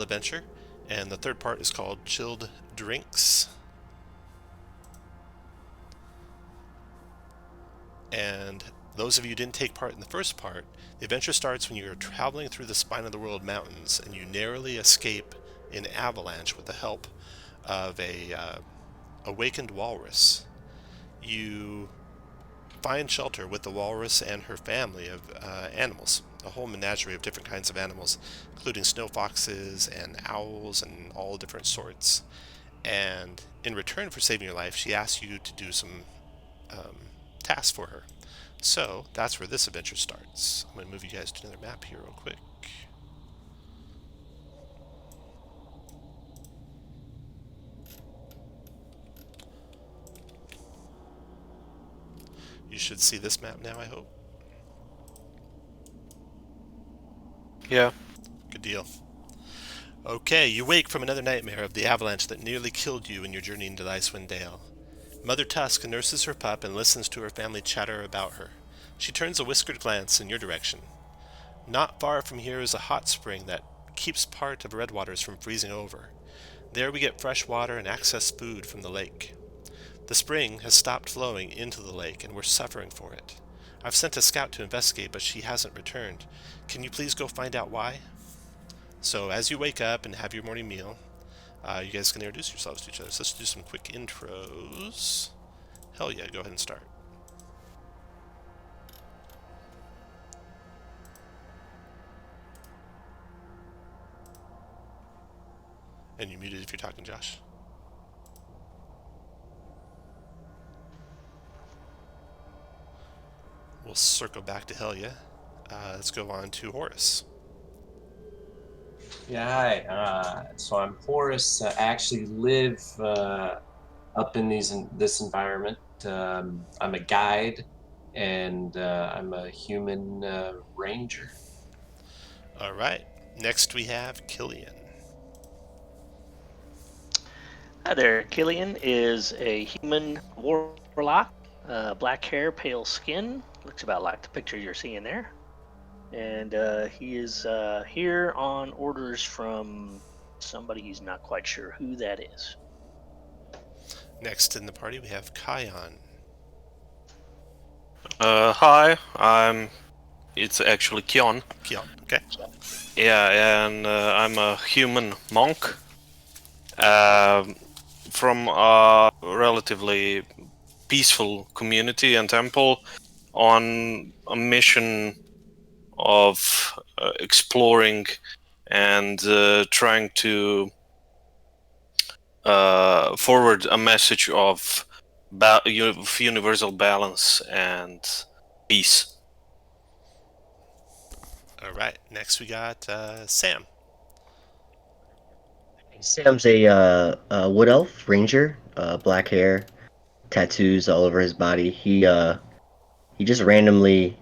adventure, and the third part is called Chilled Drinks. And those of you who didn't take part in the first part, the adventure starts when you are traveling through the Spine of the World mountains and you narrowly escape an avalanche with the help of a awakened walrus. You find shelter with the walrus and her family of animals, a whole menagerie of different kinds of animals, including snow foxes and owls and all different sorts. And in return for saving your life, she asks you to do some tasks for her. So that's where this adventure starts. I'm going to move you guys to another map here real quick. You should see this map now, I hope. Yeah. Good deal. Okay, you wake from another nightmare of the avalanche that nearly killed you in your journey into the Icewind Dale. Mother Tusk nurses her pup and listens to her family chatter about her. She turns a whiskered glance in your direction. Not far from here is a hot spring that keeps part of Redwaters from freezing over. There we get fresh water and access food from the lake. The spring has stopped flowing into the lake and we're suffering for it. I've sent a scout to investigate, but she hasn't returned. Can you please go find out why? So as you wake up and have your morning meal, you guys can introduce yourselves to each other. So let's do some quick intros. Hell yeah, go ahead and start. And you're muted if you're talking, Josh. We'll circle back to hell yeah. Let's go on to Horace. Yeah, hi. So I'm Horace. I actually live up in this environment. I'm a guide, and I'm a human ranger. All right. Next we have Killian. Hi there. Killian is a human warlock, black hair, pale skin. Looks about like the picture you're seeing there. And he is here on orders from somebody he's not quite sure who that is. Next in the party we have Kion. Hi. It's actually Kion. Kion, okay. Yeah, and I'm a human monk. From a relatively peaceful community and temple on a mission of exploring and trying to forward a message of universal balance and peace. All right. Next we got Sam. Sam's a wood elf ranger, black hair, tattoos all over his body. He just randomly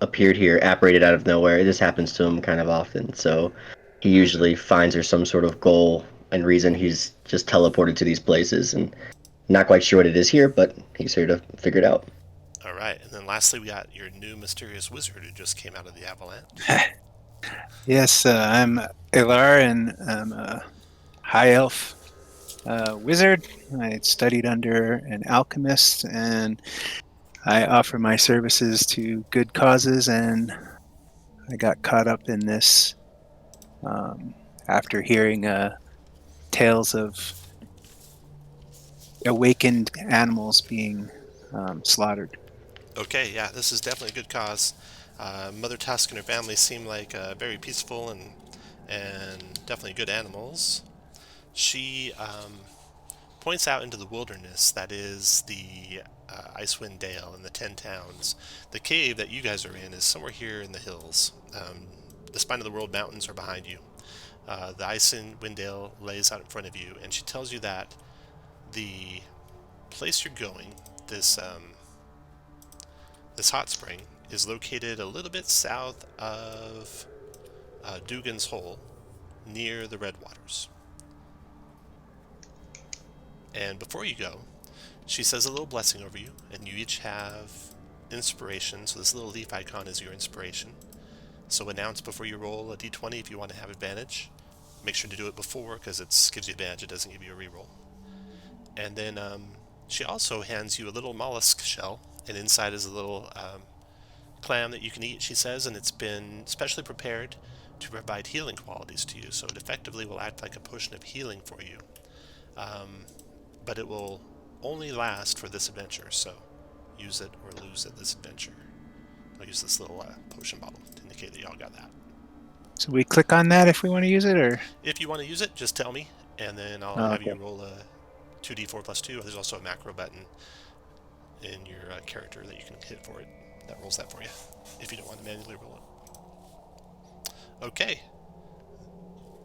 appeared here, apparated out of nowhere. This happens to him kind of often, so he usually finds there's some sort of goal and reason he's just teleported to these places, and not quite sure what it is here, but he's here to figure it out. All right. And then lastly we got your new mysterious wizard who just came out of the avalanche. Yes, I'm Ilar, and I'm a high elf wizard. I studied under an alchemist, and I offer my services to good causes, and I got caught up in this after hearing tales of awakened animals being slaughtered. Okay, yeah, this is definitely a good cause. Mother Tusk and her family seem like very peaceful and definitely good animals. She points out into the wilderness that is the Icewind Dale and the 10 towns. The cave that you guys are in is somewhere here in the hills. The Spine of the World mountains are behind you. The Icewind Dale lays out in front of you, and she tells you that the place you're going, this hot spring, is located a little bit south of Dugan's Hole, near the Redwaters. And before you go, she says a little blessing over you, and you each have inspiration. So this little leaf icon is your inspiration. So announce before you roll a d20 if you want to have advantage. Make sure to do it before, because it gives you advantage. It doesn't give you a reroll. And then she also hands you a little mollusk shell, and inside is a little clam that you can eat, she says, and it's been specially prepared to provide healing qualities to you, so it effectively will act like a potion of healing for you. But it will only last for this adventure, so use it or lose it this adventure. I'll use this little potion bottle to indicate that y'all got that. So we click on that if we want to use it, or? If you want to use it, just tell me, and then I'll have you roll a 2d4 plus 2. There's also a macro button in your character that you can hit for it. That rolls that for you, if you don't want to manually roll it. Okay.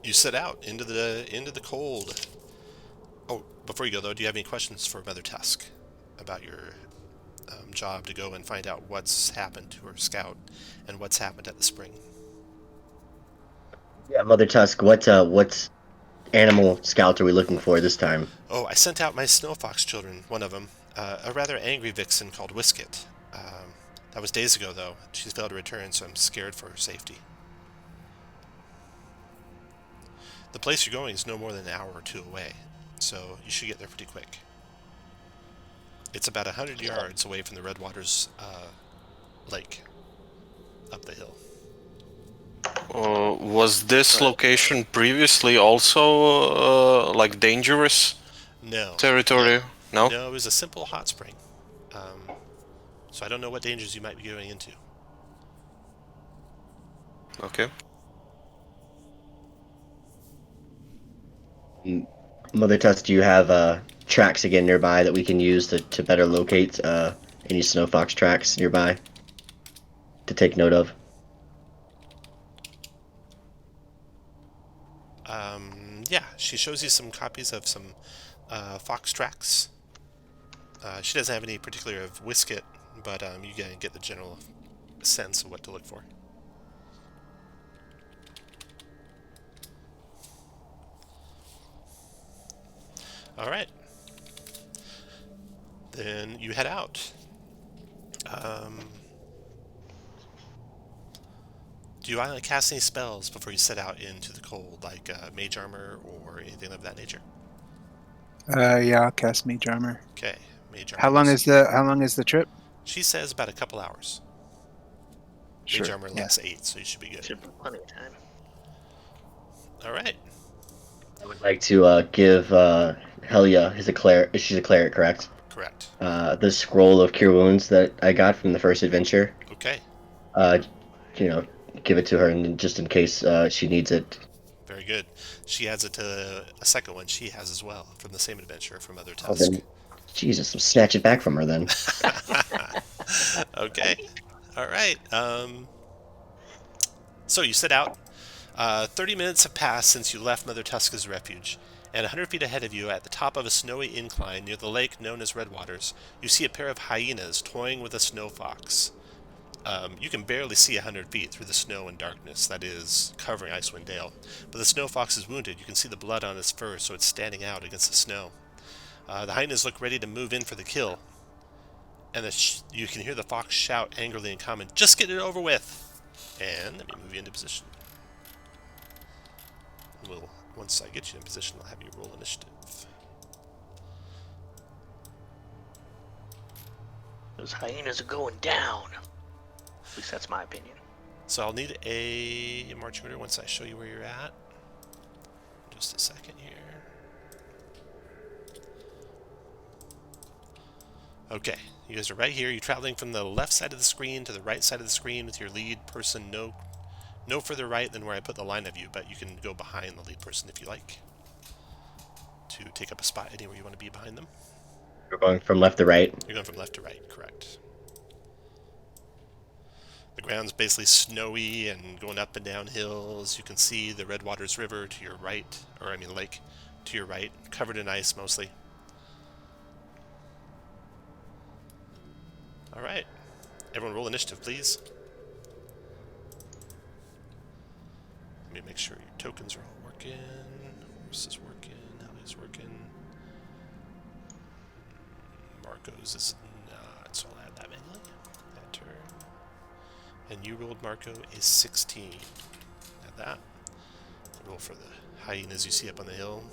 You set out into the cold. Oh, before you go though, do you have any questions for Mother Tusk about your job to go and find out what's happened to her scout and what's happened at the spring? Yeah, Mother Tusk, what animal scout are we looking for this time? Oh, I sent out my snow fox children, one of them, a rather angry vixen called Whisket. That was days ago, though. She's failed to return, so I'm scared for her safety. The place you're going is no more than an hour or two away, so you should get there pretty quick. It's about 100 yards away from the Redwaters lake, up the hill. Was this location previously also like dangerous No. territory? No? No, it was a simple hot spring. So I don't know what dangers you might be going into. Okay. Mother Tusk, do you have tracks again nearby that we can use to better locate any snow fox tracks nearby to take note of? Yeah, she shows you some copies of some fox tracks. She doesn't have any particular of Whisket, but you can get the general sense of what to look for. All right. Then you head out. Do you want to cast any spells before you set out into the cold, like mage armor or anything of that nature? Yeah, I'll cast Mage Armor. Okay, mage armor. How long is the trip? She says about a couple hours. Sure. Mage armor lasts 8, so you should be good. Should be plenty of time. All right. I would like to give Helia, she's a cleric, correct? Correct. The scroll of cure wounds that I got from the first adventure. Okay. Give it to her, and just in case she needs it. Very good. She adds it to a second one she has as well from the same adventure from Mother Oh, Tusk. then, Jesus, I'll snatch it back from her then. Okay. All right. So you set out. 30 minutes have passed since you left Mother Tuska's refuge, and 100 feet ahead of you, at the top of a snowy incline near the lake known as Redwaters, you see a pair of hyenas toying with a snow fox. You can barely see 100 feet through the snow and darkness that is covering Icewind Dale, but the snow fox is wounded. You can see the blood on its fur, so it's standing out against the snow. The hyenas look ready to move in for the kill, and you can hear the fox shout angrily in common, "Just get it over with!" And let me move you into position. Once I get you in position, I'll have you roll initiative. Those hyenas are going down. At least that's my opinion. So I'll need a marching order once I show you where you're at. Just a second here. Okay, you guys are right here. You're traveling from the left side of the screen to the right side of the screen with your lead person no further right than where I put the line of you, but you can go behind the lead person if you like to take up a spot anywhere you want to be behind them. We're going from left to right. You're going from left to right, correct. The ground's basically snowy and going up and down hills. You can see the Redwaters River to your right, lake to your right, covered in ice mostly. All right, everyone roll initiative, please. Let me make sure your tokens are all working. Horace is working. Hallie's working. Marco's is not, so I'll add that manually. Enter. And you rolled, Marco, a 16. Add that. Roll for the hyenas you see up on the hill.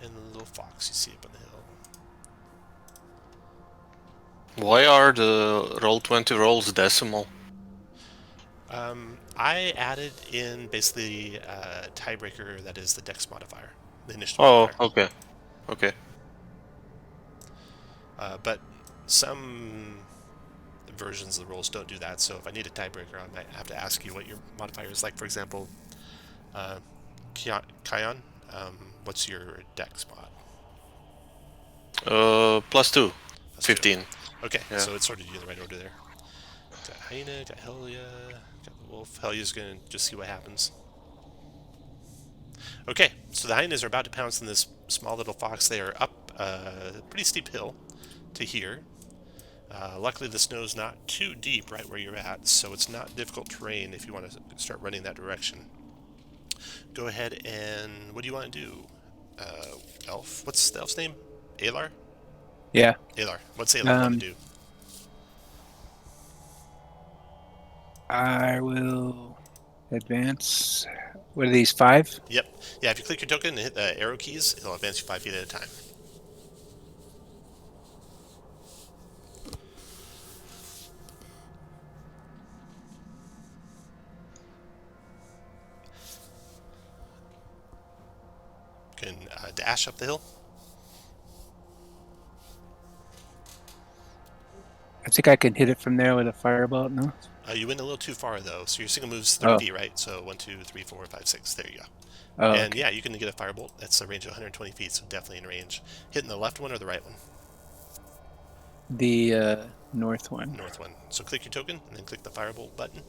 And the little fox you see up on the hill. Why are the Roll20 rolls decimal? I added in basically a tiebreaker that is the dex modifier, the initiative Oh, modifier. okay. But some versions of the rolls don't do that, so if I need a tiebreaker, I might have to ask you what your modifier is. Like, for example, Kion, what's your dex mod? +2. Plus 15. 2. Okay, Yeah. so it's sorted you in the right order there. Got hyena, got Helia, got the wolf. Helia's gonna just see what happens. Okay, so the hyenas are about to pounce on this small little fox. They are up a pretty steep hill to here. Luckily, the snow's not too deep right where you're at, so it's not difficult terrain if you want to start running that direction. Go ahead and... what do you want to do? Elf? What's the elf's name? Alar? Yeah. Alar. What's Alar want to do? I will advance. What are these, 5? Yep. Yeah, if you click your token and hit the arrow keys, it'll advance you 5 feet at a time. You can dash up the hill. I think I can hit it from there with a firebolt, no? You went a little too far, though, so your single move's 30 feet, right? So 1, 2, 3, 4, 5, 6. There you go. Oh, And okay. yeah, you can get a firebolt. That's a range of 120 feet, so definitely in range. Hitting the left one or the right one? The north one. North one. So click your token and then click the firebolt button,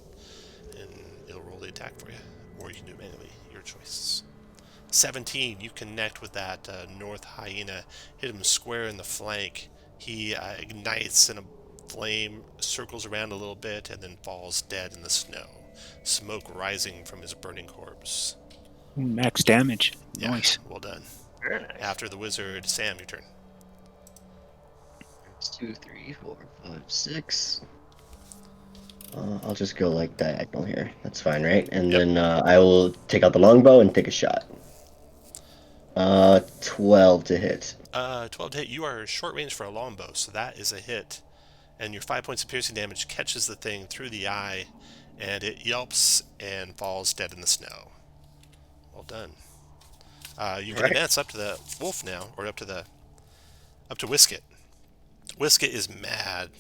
and it'll roll the attack for you. Or you can do it manually. Your choice. 17. You connect with that north hyena. Hit him square in the flank. He ignites and a flame circles around a little bit and then falls dead in the snow. Smoke rising from his burning corpse. Max damage. Yeah, Nice. well done. Very nice. After the wizard, Sam, your turn. 2, 3, 4, 5, 6. I'll just go like diagonal here. That's fine, right? And Yep. then I will take out the longbow and take a shot. 12 to hit. 12 to hit. You are short range for a longbow, so that is a hit. And your 5 points of piercing damage catches the thing through the eye, and it yelps and falls dead in the snow. Well done. You can advance up to the wolf now, or up to Whisket. Whisket is mad,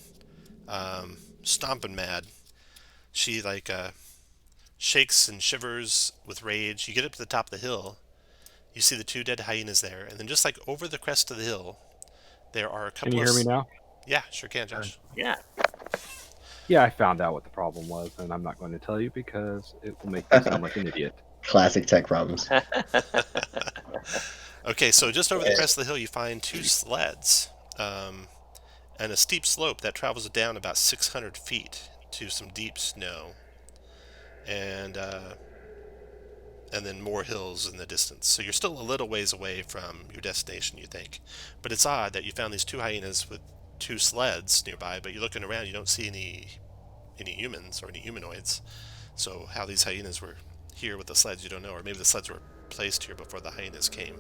stomping mad. She shakes and shivers with rage. You get up to the top of the hill. You see the 2 dead hyenas there, and then just like over the crest of the hill, there are a couple Can you hear me now? Yeah, sure can, Josh. Yeah. Yeah, I found out what the problem was, and I'm not going to tell you because it will make you sound like an idiot. Classic tech problems. Okay, so just over the crest of the hill, you find 2 sleds, and a steep slope that travels down about 600 feet to some deep snow, and then more hills in the distance. So you're still a little ways away from your destination, you think. But it's odd that you found these 2 hyenas with 2 sleds nearby, but you're looking around, you don't see any humans or any humanoids. So how these hyenas were here with the sleds, you don't know. Or maybe the sleds were placed here before the hyenas came.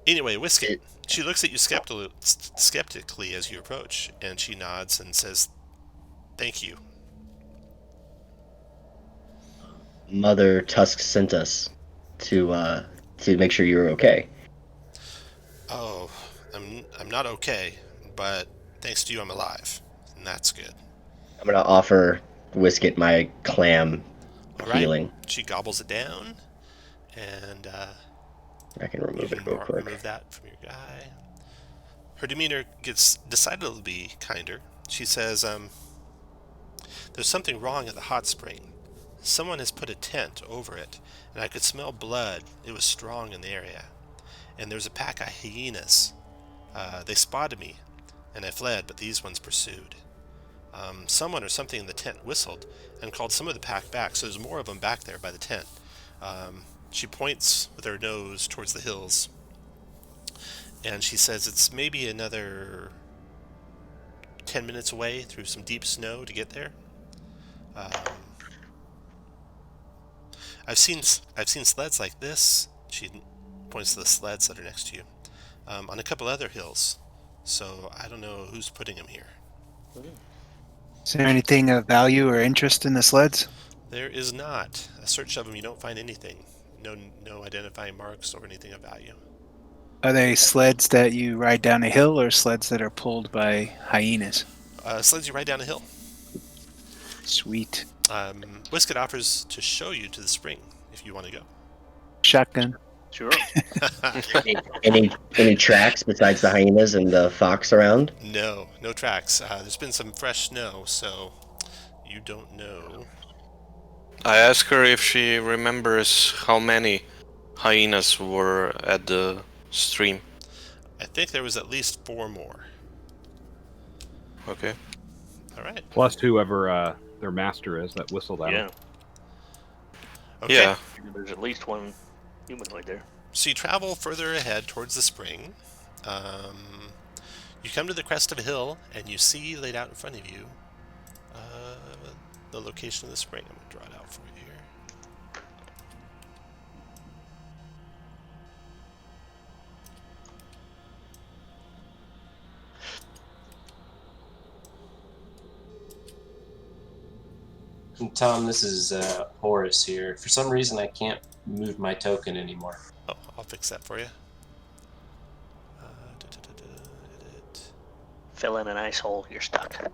Anyway, Whisket, she looks at you skeptically as you approach, and she nods and says, "Thank you." Mother Tusk sent us to make sure you were okay. Oh, I'm not okay, but thanks to you, I'm alive, and that's good. I'm gonna offer Whisket my clam healing. She gobbles it down, and I can remove you it can real quick. remove that from your guy. Her demeanor gets decidedly kinder. She says, "There's something wrong at the hot spring. Someone has put a tent over it, and I could smell blood. It was strong in the area. And there's a pack of hyenas. They spotted me, and I fled, but these ones pursued. Someone or something in the tent whistled and called some of the pack back, so there's more of them back there by the tent." She points with her nose towards the hills, and she says it's maybe another 10 minutes away through some deep snow to get there. I've seen sleds like this. She points to the sleds that are next to you on a couple other hills. So I don't know who's putting them here. Is there anything of value or interest in the sleds? There is not. A search of them, you don't find anything. No identifying marks or anything of value. Are they sleds that you ride down a hill or sleds that are pulled by hyenas? Sleds you ride down a hill. Sweet. Whisket offers to show you to the spring if you want to go. Shotgun. Sure. Any tracks besides the hyenas and the fox around? No tracks. There's been some fresh snow, so you don't know. I ask her if she remembers how many hyenas were at the stream. I think there was at least 4 more. Okay. All right. Plus whoever their master is that whistled at Yeah. them. Okay. Yeah. There's at least one humanoid there. So you travel further ahead towards the spring. You come to the crest of a hill, and you see laid out in front of you the location of the spring. I'm going to draw it out for you here. And Tom, this is Horace here. For some reason, I can't move my token anymore. Oh, I'll fix that for you. Edit. Fill in an ice hole, you're stuck.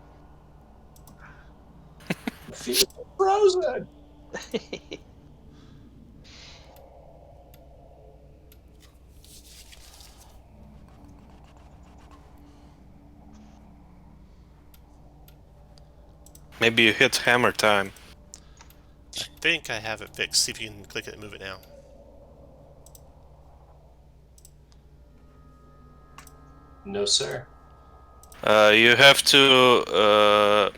I feel frozen. Maybe you hit hammer time. I think I have it fixed. See if you can click it and move it now. No, sir. You have to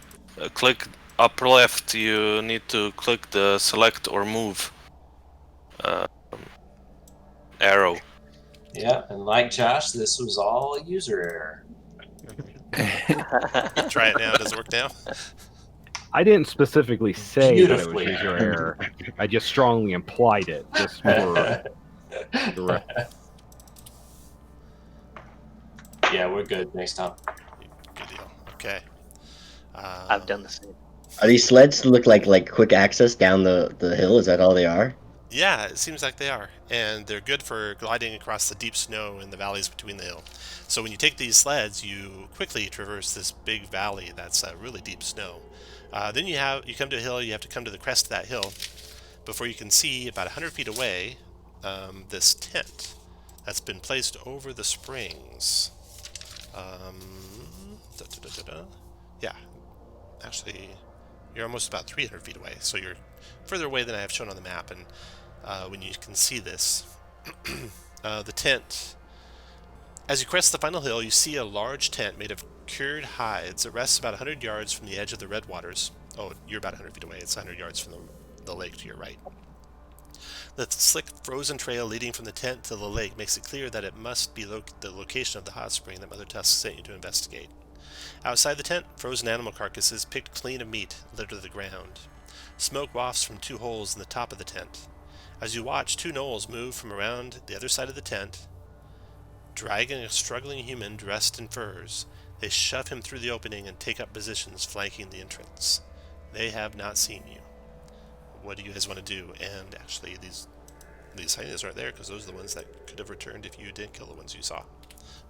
click upper left. You need to click the select or move arrow. Yeah, and like Josh, this was all a user error. Try it now. Does it work now? I didn't specifically say that it was Beautifully. user error. I just strongly implied it. Just for direct. Yeah, we're good. Thanks, Tom. Good deal. Okay. I've done the same. Are these sleds look like quick access down the hill? Is that all they are? Yeah, it seems like they are. And they're good for gliding across the deep snow in the valleys between the hill. So when you take these sleds, you quickly traverse this big valley that's really deep snow. Then you come to a hill, you have to come to the crest of that hill before you can see about 100 feet away this tent that's been placed over the springs. Yeah, actually, you're almost about 300 feet away, so you're further away than I have shown on the map. And when you can see this, the tent, as you crest the final hill, you see a large tent made of cured hides. It rests about 100 yards from the edge of the red waters. Oh, you're about 100 feet away. It's 100 yards from the lake to your right. The slick frozen trail leading from the tent to the lake makes it clear that it must be the location of the hot spring that Mother Tusk sent you to investigate. Outside the tent, frozen animal carcasses picked clean of meat litter the ground. Smoke wafts from 2 holes in the top of the tent. As you watch, 2 gnolls move from around the other side of the tent, dragging a struggling human dressed in furs. They shove him through the opening and take up positions flanking the entrance. They have not seen you. What do you guys want to do? And actually, these hyenas aren't there because those are the ones that could have returned if you didn't kill the ones you saw,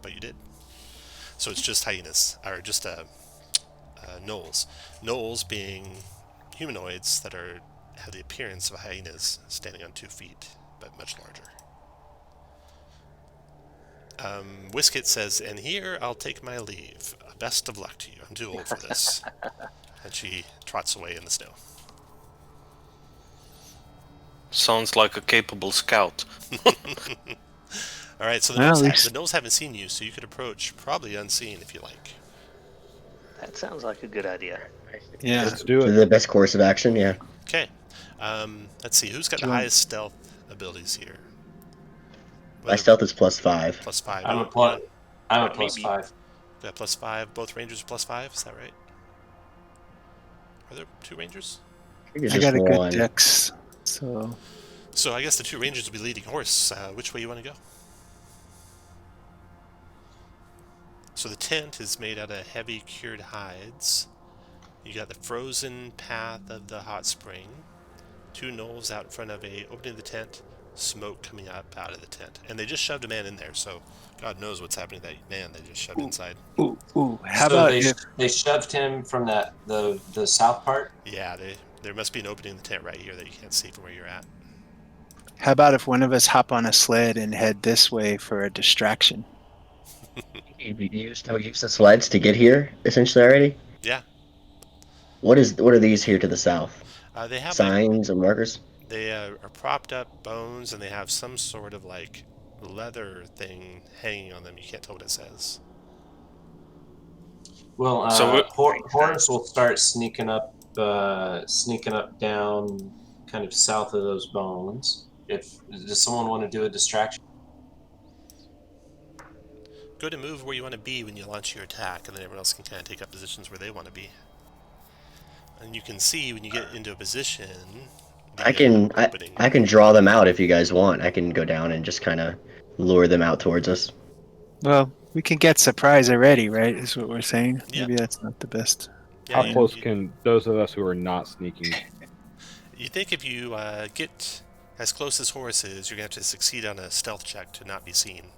but you did. So it's just hyenas, or just gnolls. Gnolls being humanoids that have the appearance of hyenas standing on 2 feet, but much larger. Whisket says, "And here I'll take my leave. Best of luck to you. I'm too old for this." And she trots away in the snow. Sounds like a capable scout. All right, so Well, at the least- gnolls haven't seen you, so you could approach probably unseen if you like. That sounds like a good idea. Yeah. Let's do it. The best course of action, yeah. Okay. Let's see. Who's got Do the you want- highest stealth abilities here? My stealth is +5. +5. I'm a You- plus. I'm a Maybe. +5. Got +5. Both rangers are +5. Is that right? Are there 2 rangers? I think it's I just got a one. good dex, so So I guess the two rangers will be leading Horace. Which way you want to go? So the tent is made out of heavy cured hides. You got the frozen path of the hot spring. Two gnolls out in front of a opening of the tent. Smoke coming up out of the tent. And they just shoved a man in there, so God knows what's happening to that man they just shoved inside. Ooh. How So about if they shoved him from the south part. Yeah, there must be an opening in the tent right here that you can't see from where you're at. one of us hop on a sled and head this way for a distraction? You used the sleds to get here essentially already. Yeah. What are these here to the south? They have like Signs or markers? they are propped up bones, and they have some sort of like leather thing hanging on them. You can't tell what it says. Well, So Horace will start sneaking up down, kind of south of those bones. Does someone want to do a distraction? Go to move where you want to be when you launch your attack, and then everyone else can kind of take up positions where they want to be. And you can see when you get into a position, I can opening. I can draw them out if you guys want. I can go down and just kind of lure them out towards us. Well, we can get surprise already, right? Is what we're saying. Yeah. Maybe that's not the best. Yeah, How close can those of us who are not sneaking? You think if you get as close as Horace is, you're going to have to succeed on a stealth check to not be seen.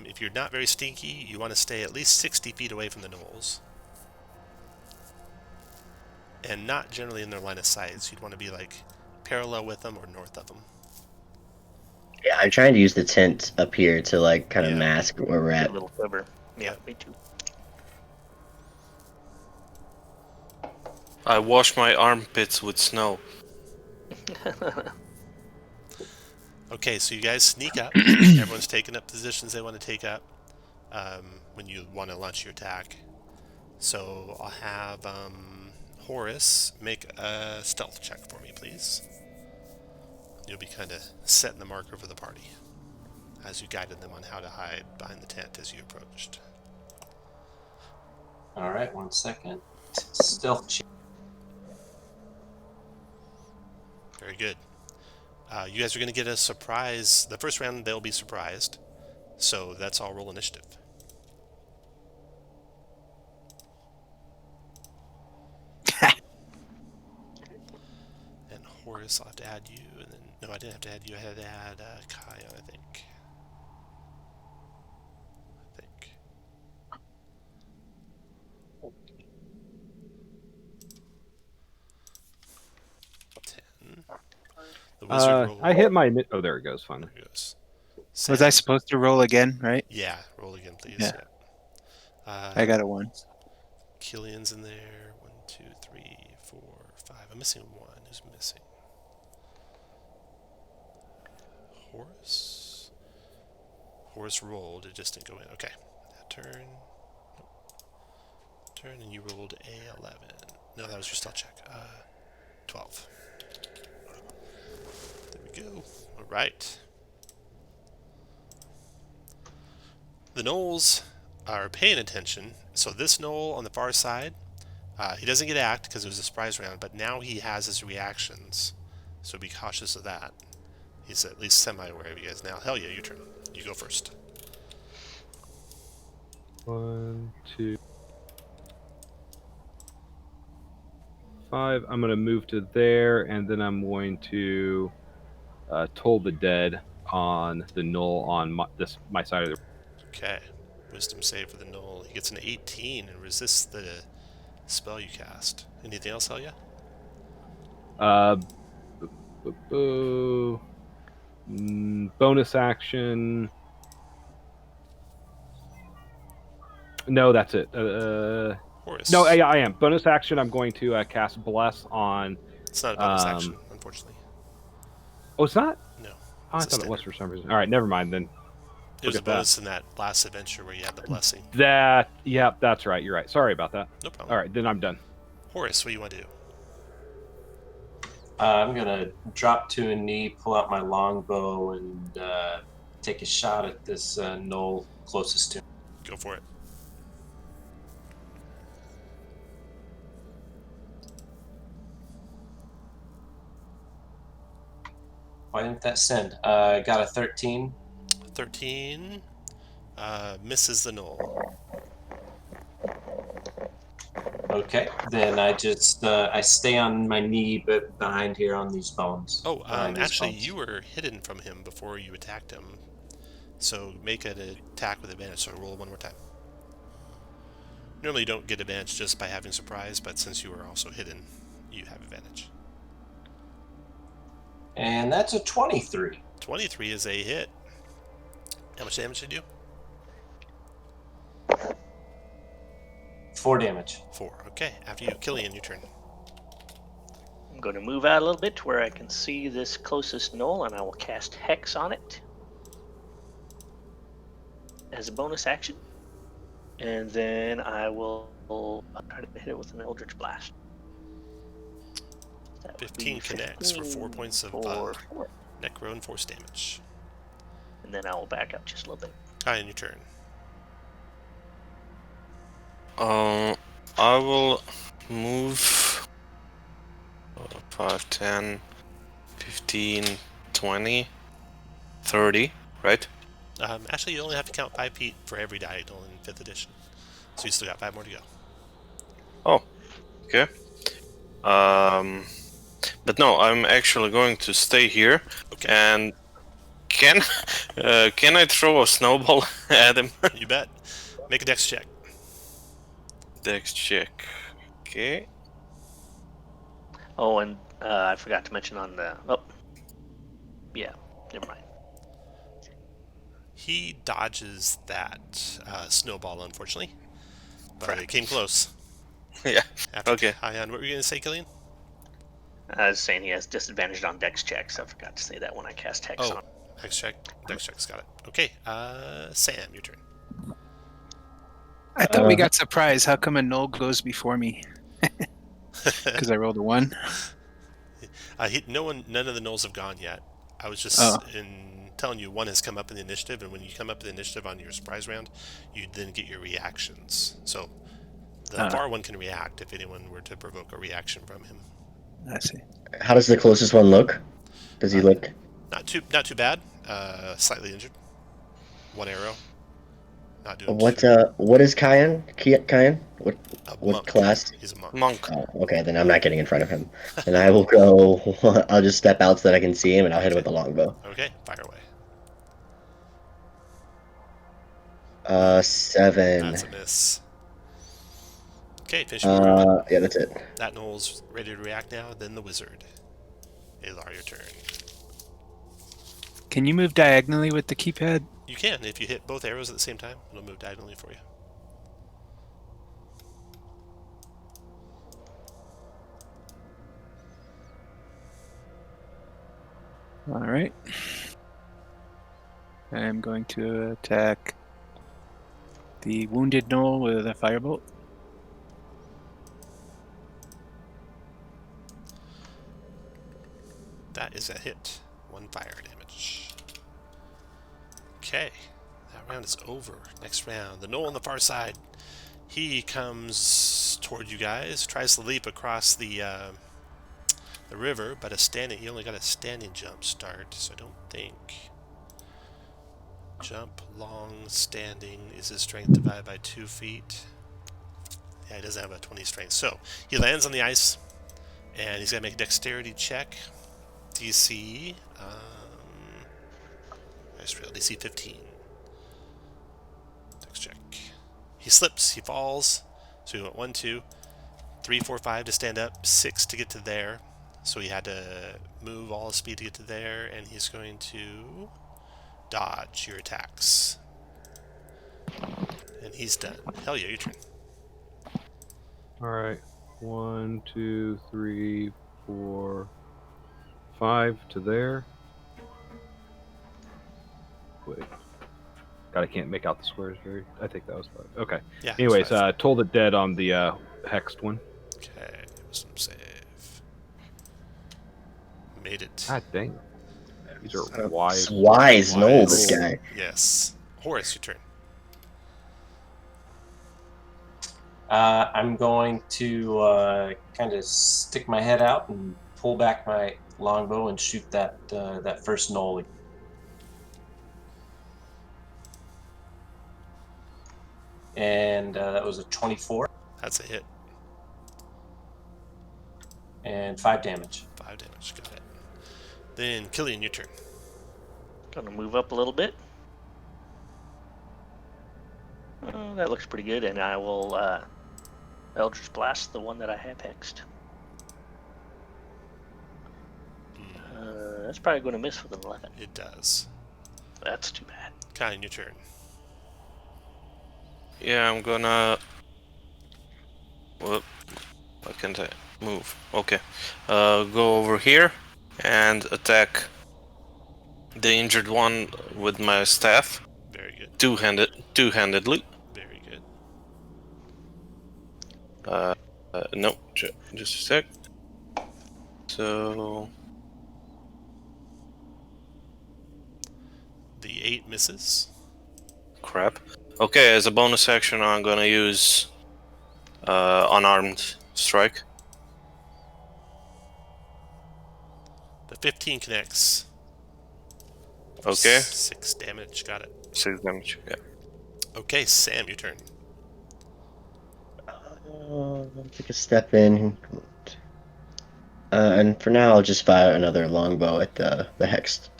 If you're not very stinky, you want to stay at least 60 feet away from the gnolls. And not generally in their line of sight, so you'd want to be like parallel with them or north of them. Yeah, I'm trying to use the tent up here to like kind of Yeah. mask where we're A at. little cover. Yeah, me too. I wash my armpits with snow. Okay, so you guys sneak up. Everyone's taking up positions they want to take up when you want to launch your attack. So I'll have Horace make a stealth check for me, please. You'll be kind of setting the marker for the party as you guided them on how to hide behind the tent as you approached. All right, 1 second. Stealth check. Very good. You guys are going to get a surprise. The first round, they'll be surprised. So that's all roll initiative. And Horace, I'll have to add you. And then, no, I didn't have to add you. I had to add Kion, I think. 10. The wizard roll. I hit my. Oh, there it goes. Finally. There it goes. Was I supposed to roll again, right? Yeah, roll again, please. Yeah. Yeah. I got a 1. Killian's in there. 1, 2, 3, 4, 5. I'm missing 1. Who's missing? Horace? Horace rolled. It just didn't go in. Okay. That turn. Nope. Turn, and you rolled a 11. No, that was your stealth check. 12. There we go. All right. The gnolls are paying attention. So this gnoll on the far side, he doesn't get act because it was a surprise round, but now he has his reactions. So be cautious of that. He's at least semi-aware of you guys now. Hell yeah, your turn. You go first. 1, 2, 5. I'm going to move to there, and then I'm going to toll the dead on the gnoll on my side of the. Okay. Wisdom save for the gnoll. He gets an 18 and resists the spell you cast. Anything else, Hell yeah? Bonus action. No, that's it. Horace. No, I am. Bonus action, I'm going to cast Bless on. It's not a bonus action, unfortunately. Oh, it's not? No. Oh, I thought it was for some reason. All right, never mind then. It was a Look at that. bonus in that last adventure where you had the blessing. Yep, that's right. You're right. Sorry about that. No problem. All right, then I'm done. Horace, what do you want to do? I'm gonna drop to a knee, pull out my longbow, and take a shot at this gnoll closest to me. Go for it. why didn't that send? Got a 13. 13 misses the knoll. Okay, then I just I stay on my knee, but behind here on these bones. Oh, behind these actually, bones. you were hidden from him before you attacked him. So make an attack with advantage. So roll one more time. Normally you don't get advantage just by having surprise, but since you were also hidden, you have advantage. And that's a 23. 23 is a hit. How much damage did you do? 4 damage. 4. Okay, after you, Killian, your turn. I'm going to move out a little bit to where I can see this closest knoll, and I will cast Hex on it as a bonus action. And then I'll try to hit it with an Eldritch Blast. That would 15 be connects for 4 points of four. necro and force damage. And then I will back up just a little bit. Kyan, your turn. I will move 5, 10, 15, 20, 30, right? Actually, you only have to count 5 feet for every diagonal in 5th edition. So you still got 5 more to go. Oh, okay. But no, I'm actually going to stay here. Okay. And can I throw a snowball at him? You bet. Make a dex check. Dex check. Okay. Oh, and I forgot to mention on the... Oh. Yeah, never mind. He dodges that snowball, unfortunately. But Correct. it came close. Yeah. After Okay. Kyan, what were you going to say, Killian? I was saying he has disadvantage on Dex checks. I forgot to say that when I cast Hex on. Dex check. Dex check's got it. Okay, Sam, your turn. I thought we got surprised. How come a knoll goes before me? Because I rolled a 1. None of the knolls have gone yet. I was just telling you one has come up in the initiative, and when you come up in the initiative on your surprise round, you then get your reactions. So the far one can react if anyone were to provoke a reaction from him. I see. How does the closest one look? Does he look? Not too bad. Slightly injured. 1 arrow. Not doing What too. what is Kyan? Kyan? What Monk. class? He's a monk. Monk. Oh, okay, then I'm not getting in front of him. And I will go. I'll just step out so that I can see him, and I'll hit him with the longbow. Okay, fire away. 7. That's a miss. Okay, finish your movement. Yeah, that's it. That knoll's ready to react now. Then the wizard. Alar, your turn. Can you move diagonally with the keypad? You can if you hit both arrows at the same time. It'll move diagonally for you. All right. I'm going to attack the wounded knoll with a firebolt. That is a hit. 1 fire damage. Okay. That round is over. Next round. The knoll on the far side. He comes toward you guys. Tries to leap across the river, but he only got a standing jump start, so I don't think. Jump, long, standing. Is his strength divided by 2 feet? Yeah, he doesn't have a 20 strength. So he lands on the ice, and he's got to make a dexterity check. DC, DC 15. Dex check. He slips, he falls. So he went 1, 2, 3, 4, 5 to stand up, 6 to get to there. So he had to move all his speed to get to there, and he's going to dodge your attacks. And he's done. Hell yeah, your turn. Alright. 1, 2, 3, 4, 5 to there. Wait. God, I can't make out the squares very. I think that was 5. Okay. Yeah. Anyways, it's 5. toll the dead on the hexed one. Okay, wisdom save. Made it. God dang. These are wise. Wise knoll, this guy. Yes. Horace, your turn. I'm going to kind of stick my head out and pull back my longbow and shoot that that first knoll. And that was a 24 That's a hit. and 5 damage. 5 damage. Got it. Then Killian, your turn. Gonna move up a little bit. That looks pretty good, and I will Eldritch Blast the one that I have hexed. That's probably going to miss with an 11. It does. That's too bad. Kyan, your turn. Yeah, I'm gonna. Well, why can't I move? Okay. Go over here and attack the injured one with my staff. Very good. Two-handedly. Very good. No, just a sec. So The 8 misses. crap. Okay, as a bonus action, I'm gonna use unarmed strike. The 15 connects. Okay, 6 damage. Got it. 6 damage. Yeah. Okay, Sam, your turn. Take a step in. And for now, I'll just fire another longbow at the hexed.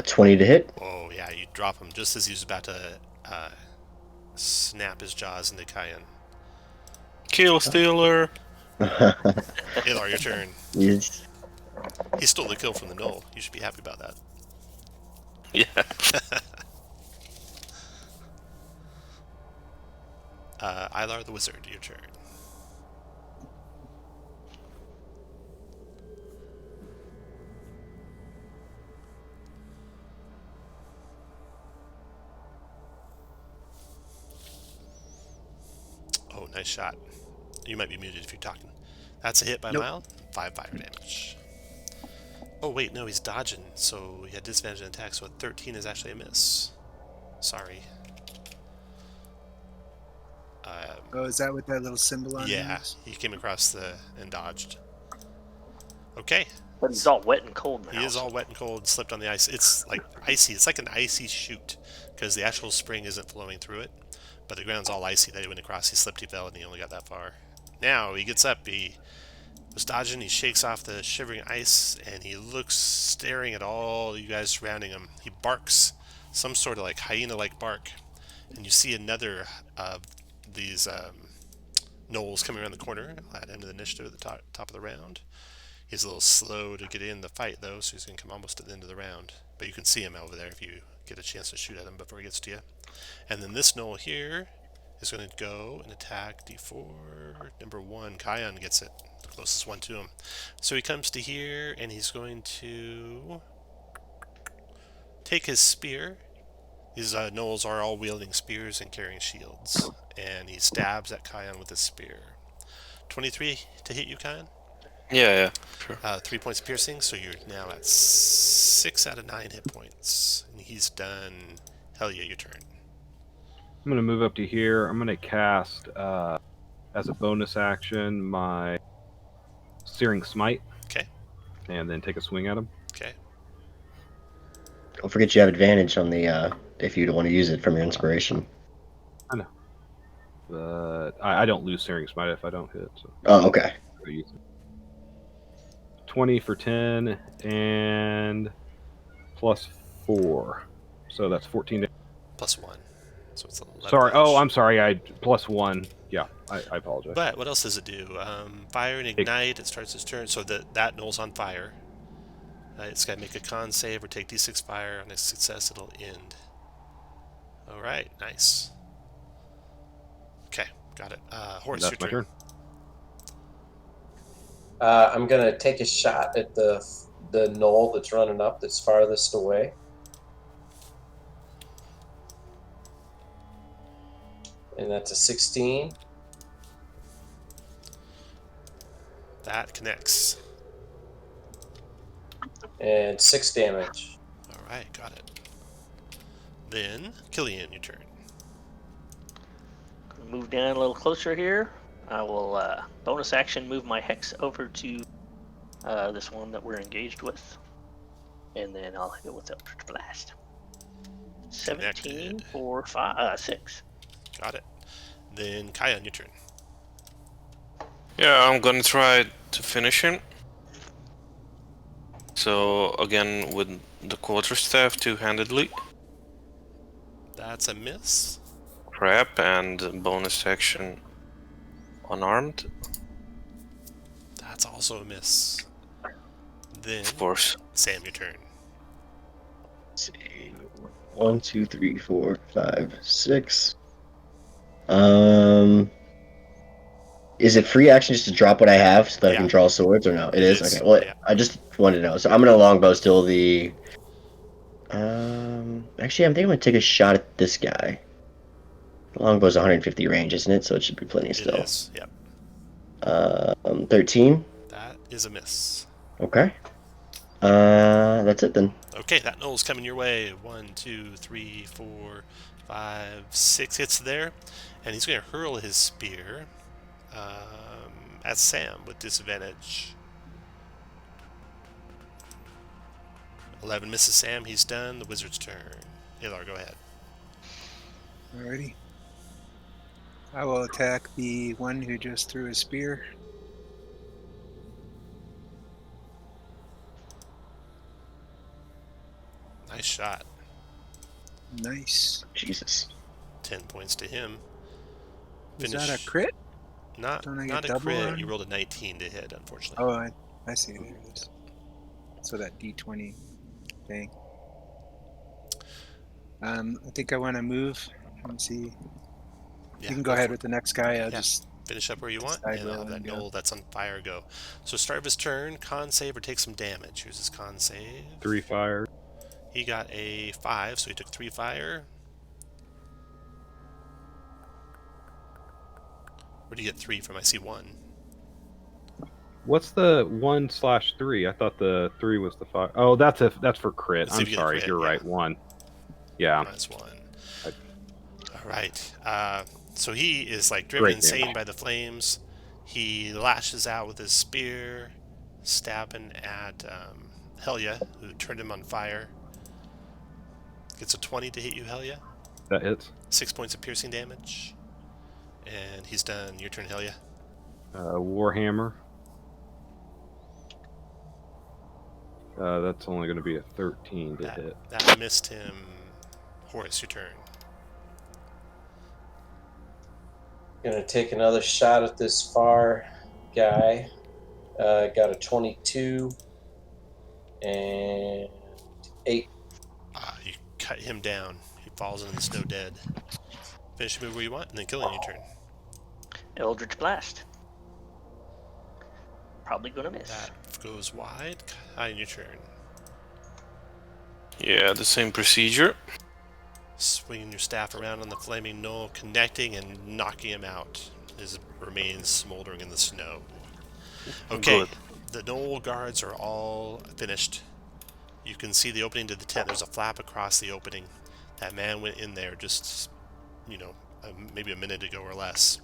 20 to hit. Oh, yeah, you drop him just as he was about to snap his jaws into Kyan. Kill stealer. Ilar, your turn. Yes. He stole the kill from the knoll. You should be happy about that. Yeah. Ilar the wizard, your turn. Oh, nice shot. You might be muted if you're talking. That's a hit by Nope. mile. 5 fire damage. Oh, wait, no, he's dodging, so he had disadvantage on attack, so a 13 is actually a miss. Sorry. Oh, is that what that little symbol on Yeah, it is? he came across and dodged. Okay, But he's all wet and cold now. he is all wet and cold, slipped on the ice. It's like icy. It's like an icy chute, because the actual spring isn't flowing through it, but the ground's all icy that he went across. He slipped, he fell, and he only got that far. Now, he gets up, he was dodging, he shakes off the shivering ice, and he looks, staring at all you guys surrounding him. He barks, some sort of like hyena-like bark, and you see another of these gnolls coming around the corner. I'll add him to the initiative at the top of the round. He's a little slow to get in the fight, though, so he's going to come almost at the end of the round. But you can see him over there if you get a chance to shoot at him before he gets to you. And then this gnoll here is going to go and attack D4. Number 1, Kyan gets it, the closest one to him. So he comes to here, and he's going to take his spear. These gnolls are all wielding spears and carrying shields. And he stabs at Kyan with his spear. 23 to hit you, Kyan. Yeah, sure. 3 points of piercing, so you're now at 6 out of 9 hit points. And he's done. Hell yeah, your turn. I'm gonna move up to here. I'm gonna cast as a bonus action my Searing Smite. Okay. And then take a swing at him. Okay. Don't forget you have advantage on the if you want to use it from your inspiration. I know. But I don't lose Searing Smite if I don't hit. So. Oh, okay. 20 for 10 and plus 4. So that's 14. Plus 1. So it's 11 Sorry. damage. Oh, I'm sorry. I plus 1. Yeah, I apologize. But what else does it do? Fire and ignite. It starts its turn, so that knoll's on fire. It's got to make a con save or take d6 fire. On a success, it'll end. All right, nice. Okay, got it. Horace, That's my your turn. I'm gonna take a shot at the knoll that's running up, that's farthest away. And that's a 16. That connects. And 6 damage. All right, got it. Then, Killian, your turn. Move down a little closer here. I will bonus action move my hex over to this one that we're engaged with. And then I'll hit it with Eldritch Blast. 17 Connected. for 6. Got it. Then Kaya, on your turn. Yeah, I'm gonna try to finish him. So again with the quarterstaff two-handedly. That's a miss. Crap, and bonus action unarmed, That's also a miss. Then, of course. Sam, your turn. Let's see. 1, 2, 3, 4, 5, 6. Is it free action just to drop what I have so that I Yeah. can draw swords or no? It is? Okay. Well, yeah. I just wanted to know. So I'm gonna longbow still the. Actually, I'm thinking I'm gonna take a shot at this guy. The longbow's 150 range, isn't it? So it should be plenty It still. is, yep. 13. That is a miss. Okay. That's it then. Okay, that knoll's coming your way. 1, 2, 3, 4, 5, 6 hits there. And he's going to hurl his spear at Sam with disadvantage. 11 misses Sam. He's done. The wizard's turn. Ilar, go ahead. Alrighty. I will attack the one who just threw a spear. Nice shot. Nice. Jesus. 10 points to him. Is that a crit? Not Don't I get not a double crit. on? You rolled a 19 to hit, unfortunately. Oh, I see. There it is. So that D20 thing. I think I want to move. Let me see. Yeah, You can go ahead for with the next guy. I'll Yeah. just Finish up where you want, decide and where I'll I have that wanna go. knoll that's on fire go. So start of his turn, con save or take some damage. Here's his con save. 3 fire. He got a 5, so he took 3 fire. Where do you get 3 from? I see 1. What's the 1/3? I thought the 3 was the 5. Oh, that's for crit. Let's see if I'm you get a sorry. crit, You're yeah. right. 1. Yeah. Minus 1. I- All right. So he is like driven Great insane damage. by the flames. He lashes out with his spear, stabbing at Helya, who turned him on fire. Gets a 20 to hit you, Helya. That hits. 6 points of piercing damage. And he's done. Your turn, Helya. Warhammer. That's only going to be a 13 to hit. That missed him. Horace, your turn. Gonna take another shot at this far guy. Got a 22 and 8. You cut him down. He falls into the snow dead. Finish your move where you want, and then Killian, your turn. Eldritch Blast. Probably gonna miss. That goes wide. Kai, your turn. Yeah, the same procedure. Swinging your staff around on the flaming knoll, connecting and knocking him out. His remains smoldering in the snow. Okay, Good. the knoll guards are all finished. You can see the opening to the tent. There's a flap across the opening. That man went in there just, maybe a minute ago or less.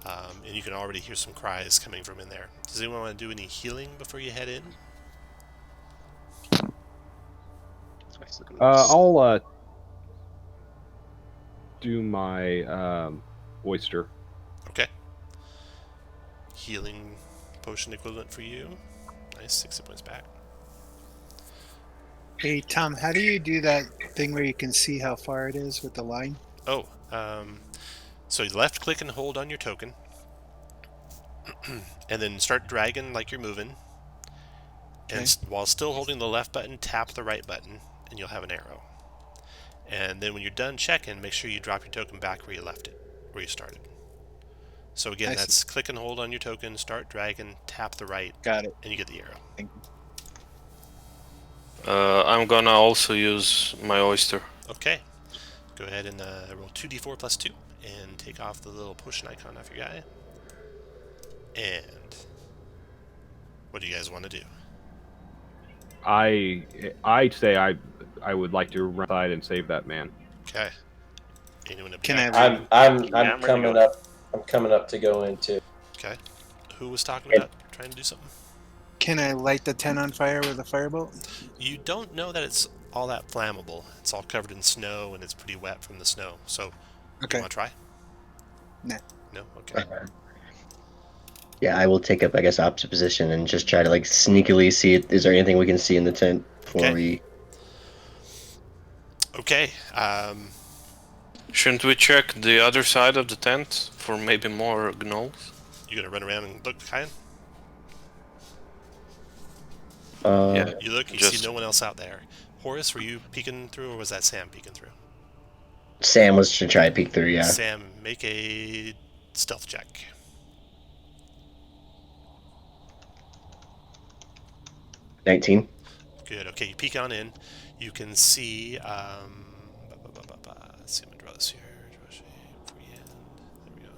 And you can already hear some cries coming from in there. Does anyone want to do any healing before you head in? I'll do my oyster. Okay. Healing potion equivalent for you. Nice, 60 points back. Hey Tom, how do you do that thing where you can see how far it is with the line? Oh, so you left click and hold on your token. And then start dragging like you're moving. And Okay. while still holding the left button, tap the right button, and you'll have an arrow. And then when you're done checking, make sure you drop your token back where you left it, where you started. So again, I see. that's click and hold on your token, start dragging, tap the right, Got it. and you get the arrow. Thank you. I'm gonna also use my oyster. Okay. Go ahead and roll 2d4 plus 2, and take off the little potion icon off your guy. And what do you guys want to do? I'd say I would like to run aside and save that man. Okay. Anyone Can I object? I'm Yeah, I'm ready to coming go. up. I'm coming up to go into. Okay. Who was talking about trying to do something? Can I light the tent on fire with a firebolt? You don't know that it's all that flammable. It's all covered in snow and it's pretty wet from the snow. So, you Okay. want to try? Nah. No? Okay. Yeah, I will take up, I guess, opposite position and just try to like sneakily see it. Is there anything we can see in the tent before Okay. we? Okay. Shouldn't we check the other side of the tent for maybe more gnolls? You gonna run around and look, Kyan? Yeah. You look, you just see no one else out there. Horace, were you peeking through, or was that Sam peeking through? Sam was to try to peek through. Yeah, Sam, make a stealth check. 19. Good. Okay, you peek on in. You can see. Let's see, I'm gonna draw this here. Draw shape, freehand. There we go.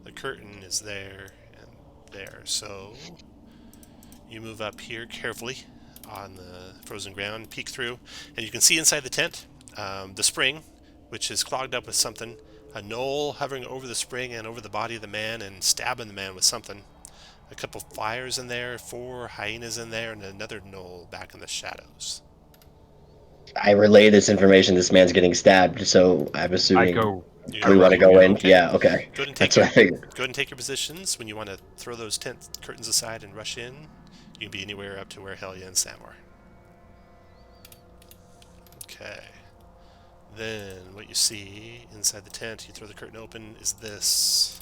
The curtain is there and there. So you move up here carefully on the frozen ground, peek through, and you can see inside the tent the spring, which is clogged up with something. A knoll hovering over the spring and over the body of the man and stabbing the man with something. A couple fires in there, 4 hyenas in there, and another knoll back in the shadows. I relay this information. This man's getting stabbed, so I'm I assuming go. You we want to go in. Okay. Yeah, okay. Go ahead and take That's what I figured. Go ahead and take your positions. When you want to throw those tent curtains aside and rush in, you can be anywhere up to where Helia and Sam are. Okay. Then what you see inside the tent, you throw the curtain open, is this.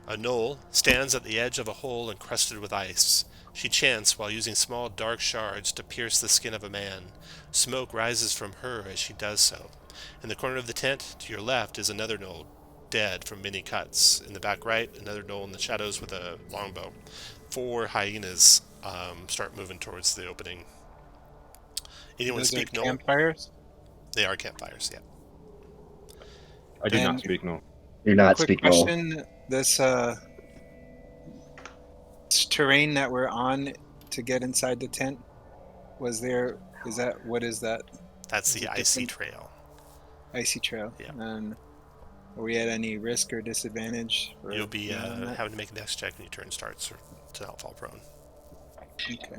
A knoll stands at the edge of a hole encrusted with ice. She chants while using small dark shards to pierce the skin of a man. Smoke rises from her as she does so. In the corner of the tent, to your left, is another knoll, dead from many cuts. In the back right, another knoll in the shadows with a longbow. 4 hyenas start moving towards the opening. Anyone Those speak are knoll? campfires. They are campfires, yeah. I do not And- speak no. Do not Quick speak no. question: this terrain that we're on to get inside the tent, was there? Is that what is that? That's Is the it icy different? trail. Icy trail. Yeah. And are we at any risk or disadvantage? For You'll be being on that? having to make a dex check when your turn starts or to not fall prone. Okay.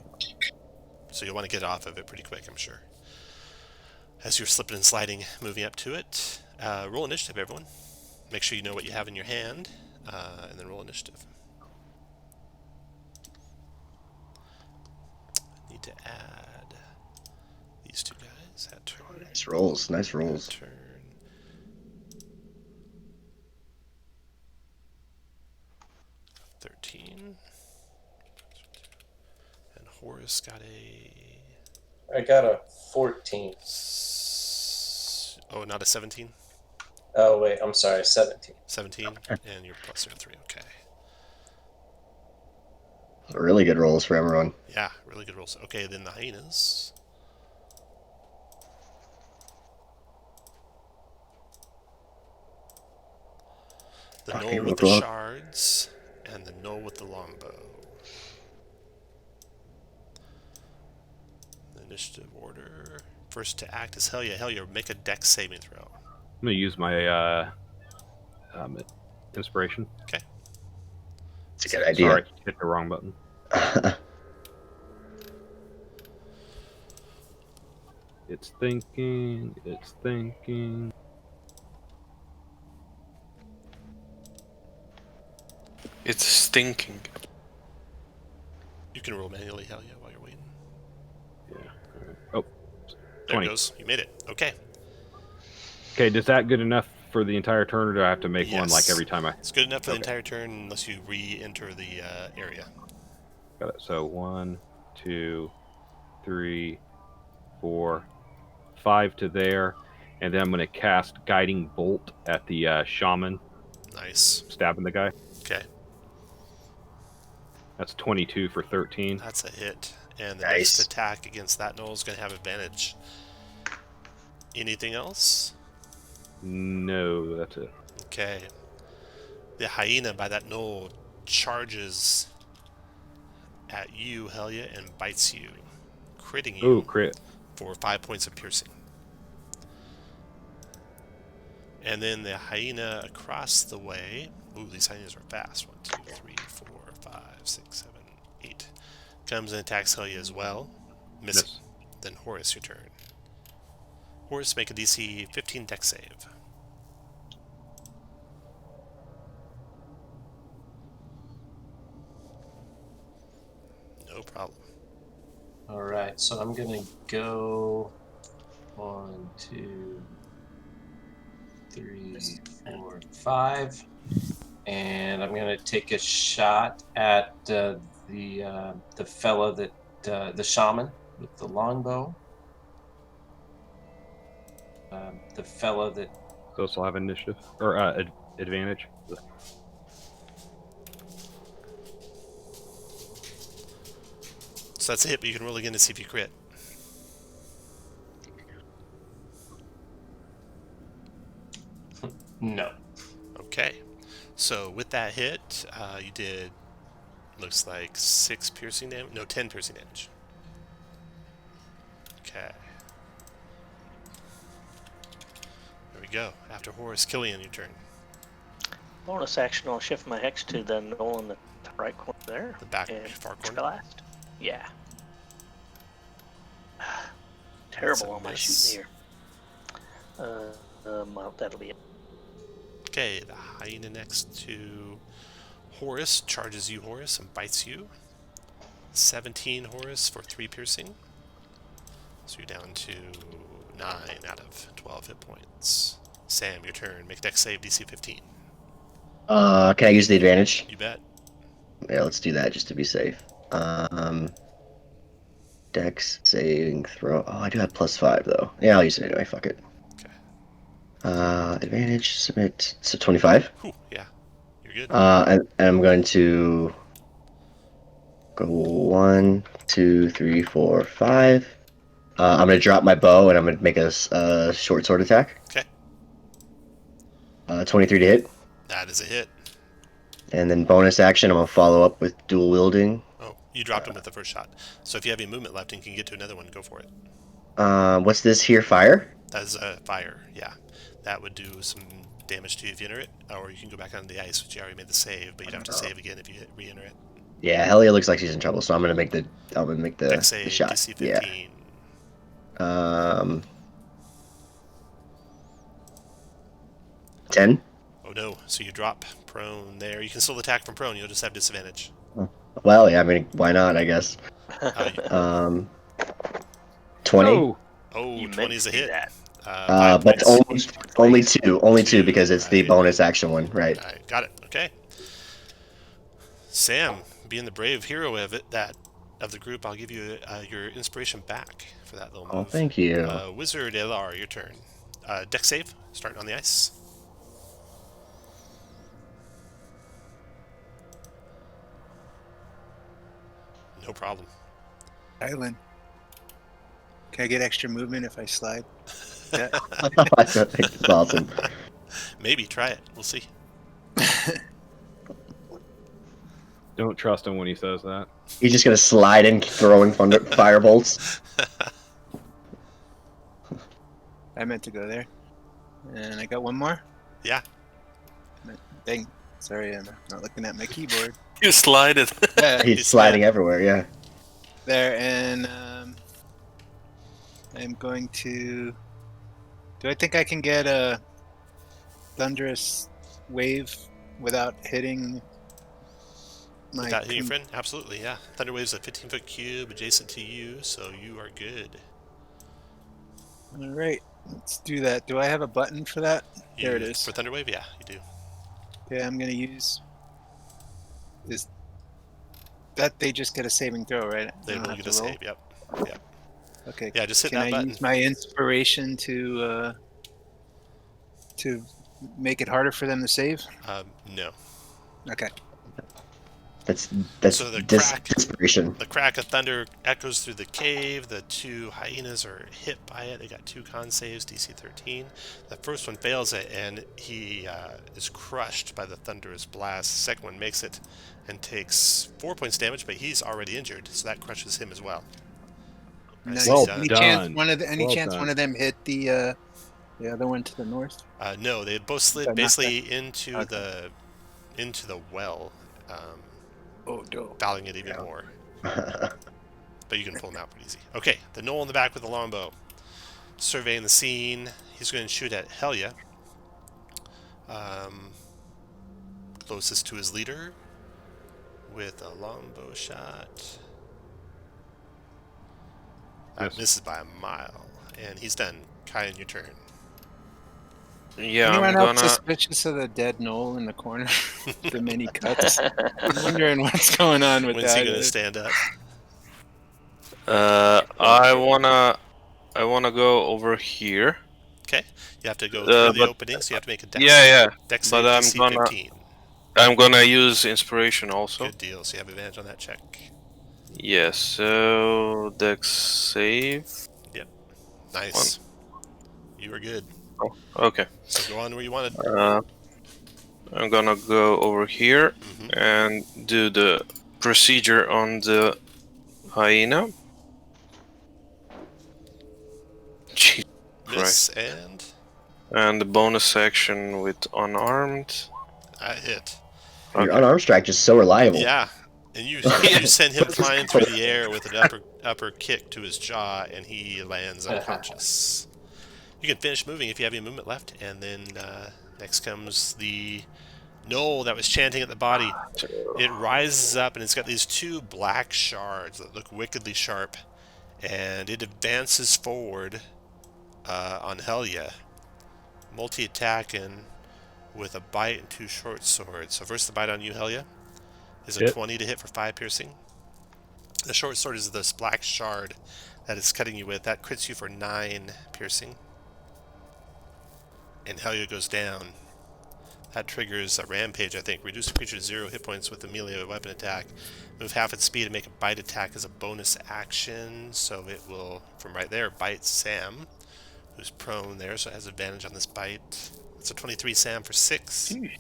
So you'll want to get off of it pretty quick, I'm sure. As you're slipping and sliding, moving up to it, roll initiative, everyone. Make sure you know what you have in your hand, and then roll initiative. Need to add these 2 guys. Add turn. Nice rolls. Nice Add rolls. turn. $13. And Horace got I got a 14. oh, not a 17? Oh, wait, I'm sorry, 17. 17, and you're plus 3. Okay. Really good rolls for everyone. Yeah, really good rolls. Okay, then the hyenas. The Okay, knoll we'll with the go up. shards, and the knoll with the longbow. The initiative order. First to act is Helia. Helia, make a dex saving throw. I'm gonna use my inspiration. Okay. It's a good idea. Sorry, hit the wrong button. It's thinking. It's thinking. it's stinking. You can roll manually, Helia, while you're waiting. Yeah. Oh, There 20. it goes. You made it. Okay. Okay, is that good enough for the entire turn, or do I have to make one like Yes. every time I? It's good enough for the Okay. entire turn unless you re-enter the area. Got it. So 1, 2, 3, 4, 5 to there, and then I'm going to cast Guiding Bolt at the shaman Nice. stabbing the guy. Okay. That's 22 for 13. That's a hit. And the Nice. next attack against that knoll is going to have advantage. Anything else? No, that's it. Okay. The hyena by that knoll charges at you, Helia, and bites you, critting you Ooh, crit. for 5 points of piercing. And then the hyena across the way. Ooh, these hyenas are fast. 1, 2, 3, 4, 5, 6, 7, 8. Comes and attacks Helia as well. Missing. Miss. Then Horace, your turn. Horace, make a DC 15 dex save. No problem. All right, so I'm gonna go 1, 2, 3, 4, 5, and I'm gonna take a shot at the fella that the shaman with the longbow. The fella that Those will have initiative or advantage. So that's a hit, but you can roll again to see if you crit. no. Okay. So with that hit, you did, looks like 6 piercing damage. No, 10 piercing damage. Okay. There we go. After Horace, Killian, your turn. Bonus action, I'll shift my hex to the knoll in the top right corner there. The back and far corner. blast. Yeah. Terrible a on my miss. shooting here. Well, that'll be it. Okay, the hyena next to Horace charges you, Horace, and bites you. 17, Horace, for 3 piercing. So you're down to 9 out of 12 hit points. Sam, your turn. Make dex save DC 15. Can I use the advantage? You bet. Yeah, let's do that just to be safe. Dex saving throw. Oh, I do have +5 though. Yeah, I'll use it anyway. Fuck it. Okay. Advantage, submit. So 25. Whew, yeah. You're good. And I'm going to go 1, 2, 3, 4, 5. I'm going to drop my bow and I'm going to make a short sword attack. Okay. 23 to hit. That is a hit. And then bonus action, I'm going to follow up with dual wielding. Oh, you dropped him with the first shot. So if you have any movement left and you can get to another one, go for it. What's this here? Fire? That is a fire, yeah. That would do some damage to you if you enter it, or you can go back onto the ice, which you already made the save, but you'd have to save again if you re-enter it. Yeah, Helia looks like she's in trouble, so I'm gonna make the Dex save, shot. DC 15. Yeah. 10. Oh no, so you drop prone there. You can still attack from prone, you'll just have disadvantage. Well, yeah, I mean, why not? I guess. 20. Oh, Oh, You 20 is a meant to do hit. that. 5 But points. only two because it's the Right. bonus action one, right? Alright, got it. Okay. Sam, being the brave hero of the group, I'll give you your inspiration back for that little move. Oh, thank you. Wizard LR, your turn. Dex save, starting on the ice. No problem. Island. Can I get extra movement if I slide? Yeah. That's awesome. Maybe, try it. We'll see. don't trust him when he says that. He's just gonna slide in, throwing firebolts. I meant to go there. And I got one more. Yeah. Dang. Sorry, I'm not looking at my keyboard. You slide it. Yeah, He's sliding everywhere. Yeah. there, and I'm going to. Do I think I can get a thunderous wave without hitting my? Without hitting your friend? Absolutely, yeah. Thunder Wave's a 15-foot cube adjacent to you, so you are good. All right, let's do that. Do I have a button for that? There it is. For Thunder Wave, yeah, you do. Okay, I'm gonna use. Is that they just get a saving throw, right? I They don't will have get to a roll? save, yep. Yep. Okay. Yeah, just hit Can that I button. use my inspiration to make it harder for them to save? No. Okay. That's So the crack- desperation. The crack of thunder echoes through the cave. The two hyenas are hit by it. They got 2 con saves, DC 13. The first one fails it, and he is crushed by the thunderous blast. The second one makes it and takes 4 points damage, but he's already injured, so that crushes him as well. Nice. Well Any done. chance one of Well chance done. one of them hit the The other one to the north? No, they had both slid Not basically into Okay. the well, Oh, no. fouling it even Yeah. more. But you can pull them out pretty easy. Okay, the knoll in the back with the longbow. Surveying the scene. He's going to shoot at Helia. Closest to his leader. With a longbow shot. That misses by a mile. And he's done. Kai, in your turn. Yeah, Anyone I'm else gonna. suspicious of the dead knoll in the corner? The many cuts. I'm wondering what's going on with When's that. he going to stand up? I wanna go over here. Okay. You have to go through the But opening, so you have to make a yeah. dex But save DC 15. I'm gonna use inspiration also. Good deal. So you have advantage on that check. Yes. So dex save. Yep. Nice. You were good. Oh, okay. So go on where you wanted. I'm gonna go over here and do the procedure on the hyena. Jesus Miss Christ. And the bonus action with unarmed. I hit. Your Okay. unarmed strike is so reliable. Yeah. And you send him flying through the air with an upper kick to his jaw, and he lands unconscious. You can finish moving if you have any movement left, and then next comes the knoll that was chanting at the body. It rises up, and it's got these two black shards that look wickedly sharp, and it advances forward on Helia, multi-attacking with a bite and two short swords. So first the bite on you, Helia, is a 20 to hit for 5 piercing. The short sword is this black shard that it's cutting you with. That crits you for 9 piercing. And Helia goes down. That triggers a rampage, I think. Reduce the creature to 0 hit points with a melee weapon attack. Move half its speed and make a bite attack as a bonus action. So it will, from right there, bite Sam, who's prone there, so it has advantage on this bite. It's a 23 Sam for 6. And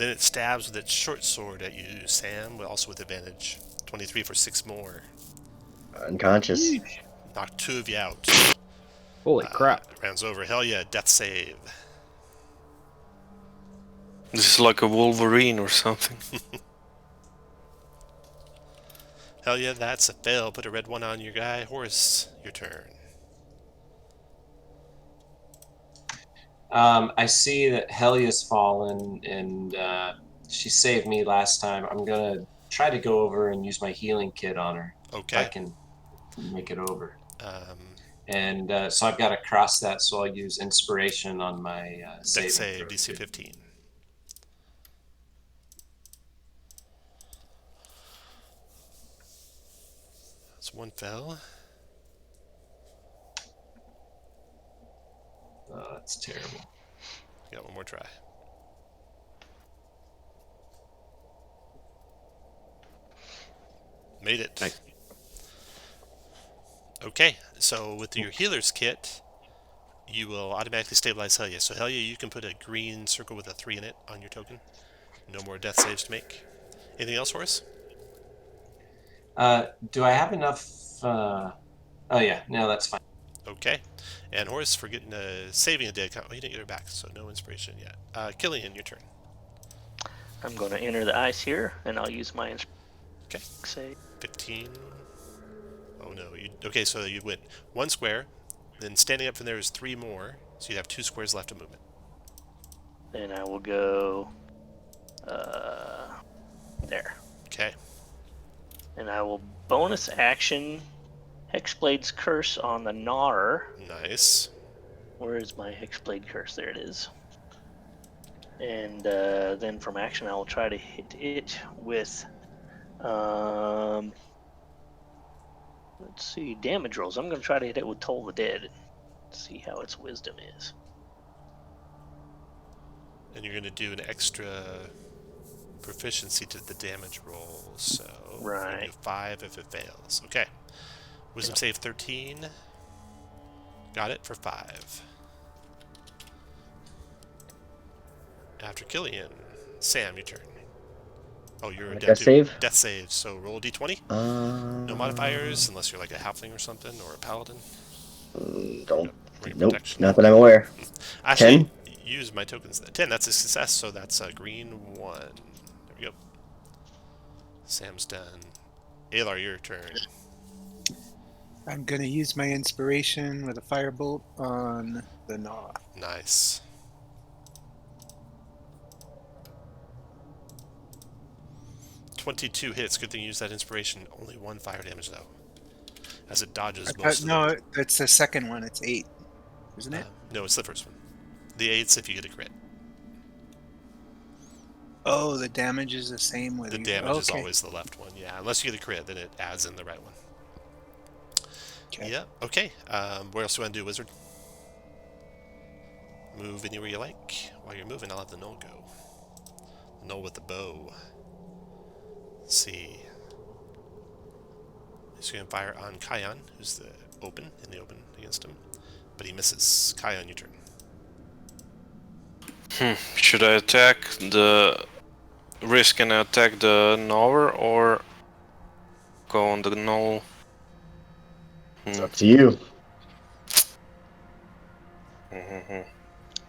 then it stabs with its short sword at you, Sam, also with advantage. 23 for 6 more. Unconscious. Knock 2 of you out. Holy crap. Rounds over. Hell yeah, death save. This is like a Wolverine or something. Hell yeah, that's a fail. Put a red 1 on your guy. Horace, your turn. I see that Helia's fallen, and she saved me last time. I'm going to try to go over and use my healing kit on her. Okay. If I can make it over. And so I've got to cross that, so I'll use inspiration on my dex save, throw. DC 15. That's 1 fell. Oh, that's terrible. Got 1 more try. Made it. Nice. Okay, so with your healer's kit, you will automatically stabilize Helia. So Helia, you can put a green circle with a 3 in it on your token. No more death saves to make. Anything else, Horace? Do I have enough? Oh yeah, no, that's fine. Okay. And Horace, for getting saving a dead count. Oh, you didn't get her back, so no inspiration yet. Killian, your turn. I'm going to enter the ice here, and I'll use my Okay. save. 15. Oh no. Okay, so you went 1 square. Then standing up from there is 3 more. So you have 2 squares left of movement. Then I will go there. Okay. And I will bonus action Hexblade's Curse on the Gnar. Nice. Where is my Hexblade Curse? There it is. And then from action, I will try to hit it with, let's see, damage rolls. I'm going to try to hit it with Toll the Dead. See how its wisdom is. And you're going to do an extra proficiency to the damage roll. So Right. you do 5 if it fails. Okay. Wisdom save 13. Got it for 5. After Killian, Sam, your turn. Oh, you're a Death save? Death save. So roll a d20. No modifiers unless you're like a halfling or something, or a paladin. Don't Ring of Nope, protection. not that I'm aware. Actually, 10? use my tokens. 10, that's a success, so that's a green 1. There we go. Sam's done. Alar, your turn. I'm gonna use my inspiration with a firebolt on the Gnaw. Nice. $22 hits. Good thing you used that inspiration. Only 1 fire damage, though. As it dodges most of No, them. it's the second one. It's 8, isn't it? No, it's the first one. The 8's if you get a crit. Oh, the damage is the same with The you. damage is Okay. always the left one, yeah. Unless you get a crit, then it adds in the right one. Okay. Yeah, okay. What else do you want to do, Wizard? Move anywhere you like. While you're moving, I'll have the Null go. The Null with the bow. Let's see. He's going to fire on Kion, who's in the open against him. But he misses. Kion, your turn. Should I attack the risk and attack the Gnawer or go on the Gnoll? It's up to you.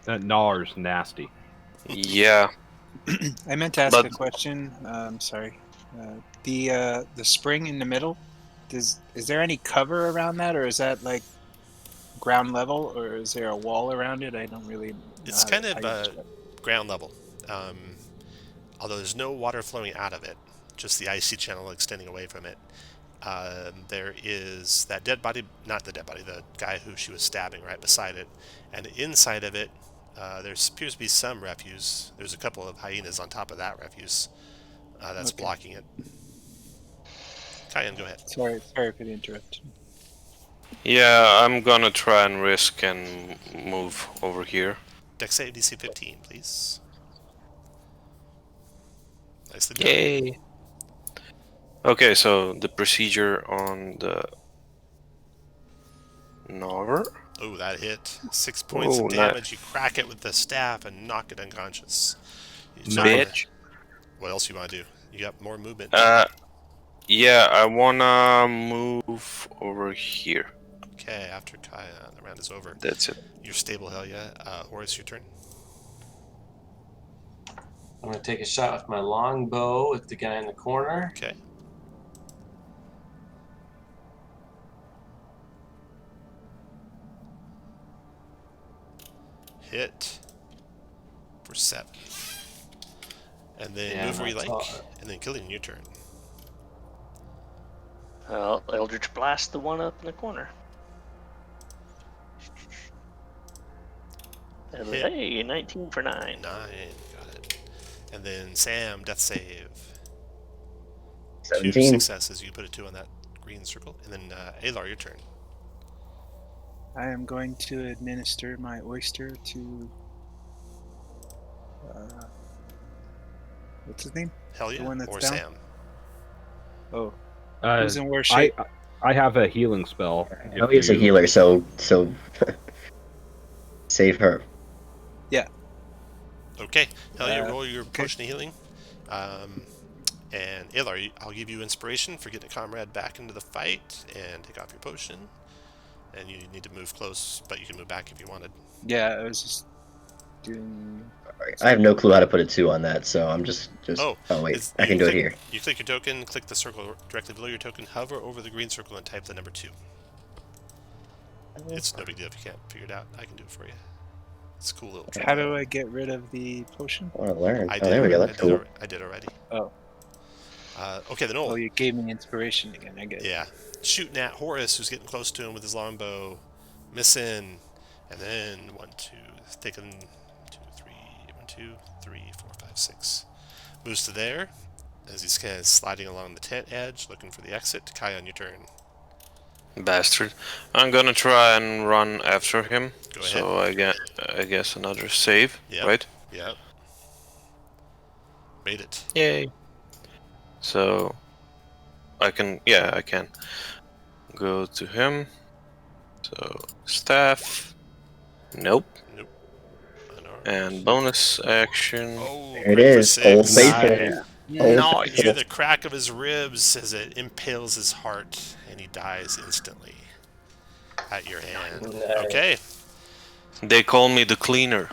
That Gnar's nasty. Yeah. I meant to ask But- a question. Sorry. The spring in the middle. Is there any cover around that, or is that like ground level, or is there a wall around it? I don't really know. It's how kind to- of how you describe it. ground level. Although there's no water flowing out of it, just the icy channel extending away from it. There is that dead body, not the dead body, the guy who she was stabbing right beside it. And inside of it, there appears to be some refuse. There's a couple of hyenas on top of that refuse that's Okay. blocking it. Kion, go ahead. Sorry for the interruption. Yeah, I'm gonna try and risk and move over here. Dex save DC 15, please. Nicely done. Yay! Okay, so the procedure on the Gnawer. Oh, that hit. 6 points Oh, of nice. damage. You crack it with the staff and knock it unconscious. You just Nice. wanna- Bitch. What else you want to do? You got more movement. Yeah, I wanna move over here. Okay, after Kion, the round is over. That's it. You're stable, hell yeah. Horace, your turn. I'm gonna take a shot with my longbow at the guy in the corner. Okay. Hit for 7. And then Yeah, move where you that's like. all. And then Killian, your turn. Eldritch Blast the one up in the corner. And Hit. hey, 19 for 9. 9. Got it. And then Sam, death save. 2 17. successes. You can put a 2 on that green circle. And then Alar, your turn. I am going to administer my oyster to. What's his name? Hell yeah. one that's Or down? Sam. Oh, Uh, who's in worse shape? I have a healing spell. Oh, he's a healer, so save her. Okay. Hell yeah, Uh, roll your okay. potion of healing. And Alar, I'll give you inspiration for getting a comrade back into the fight and take off your potion. And you need to move close, but you can move back if you wanted. Yeah, I was just doing. I have no clue how to put a 2 on that, so I'm just. Oh, wait, it's- I you can do it click- here. You click your token, click the circle directly below your token, hover over the green circle, and type the number 2. It's no big deal if you can't figure it out. I can do it for you. It's a cool little trick. How do I get rid of the potion? I want to learn. I Oh, there we go. That's cool. I did already. Oh. Okay, then Oh, you gave me inspiration again. I get it. Yeah. Shooting at Horace, who's getting close to him with his longbow. Missing. And then 1, 2, taking 2, 3, 1, 2, 3, 4, 5, 6. Moves to there. As he's kind of sliding along the tent edge, looking for the exit. Kion, your turn. Bastard. I'm gonna try and run after him. Go ahead. So I guess another save, Yep. right? Yep. Made it. Yay. So I can go to him. So staff. Nope. Nope. Unarmed. And bonus action. Oh, There it crit for is. 6. Old faithful. Old No, You hear faithful. the crack of his ribs as it impales his heart, and he dies instantly at your hand. Nice. Okay, They call me the cleaner.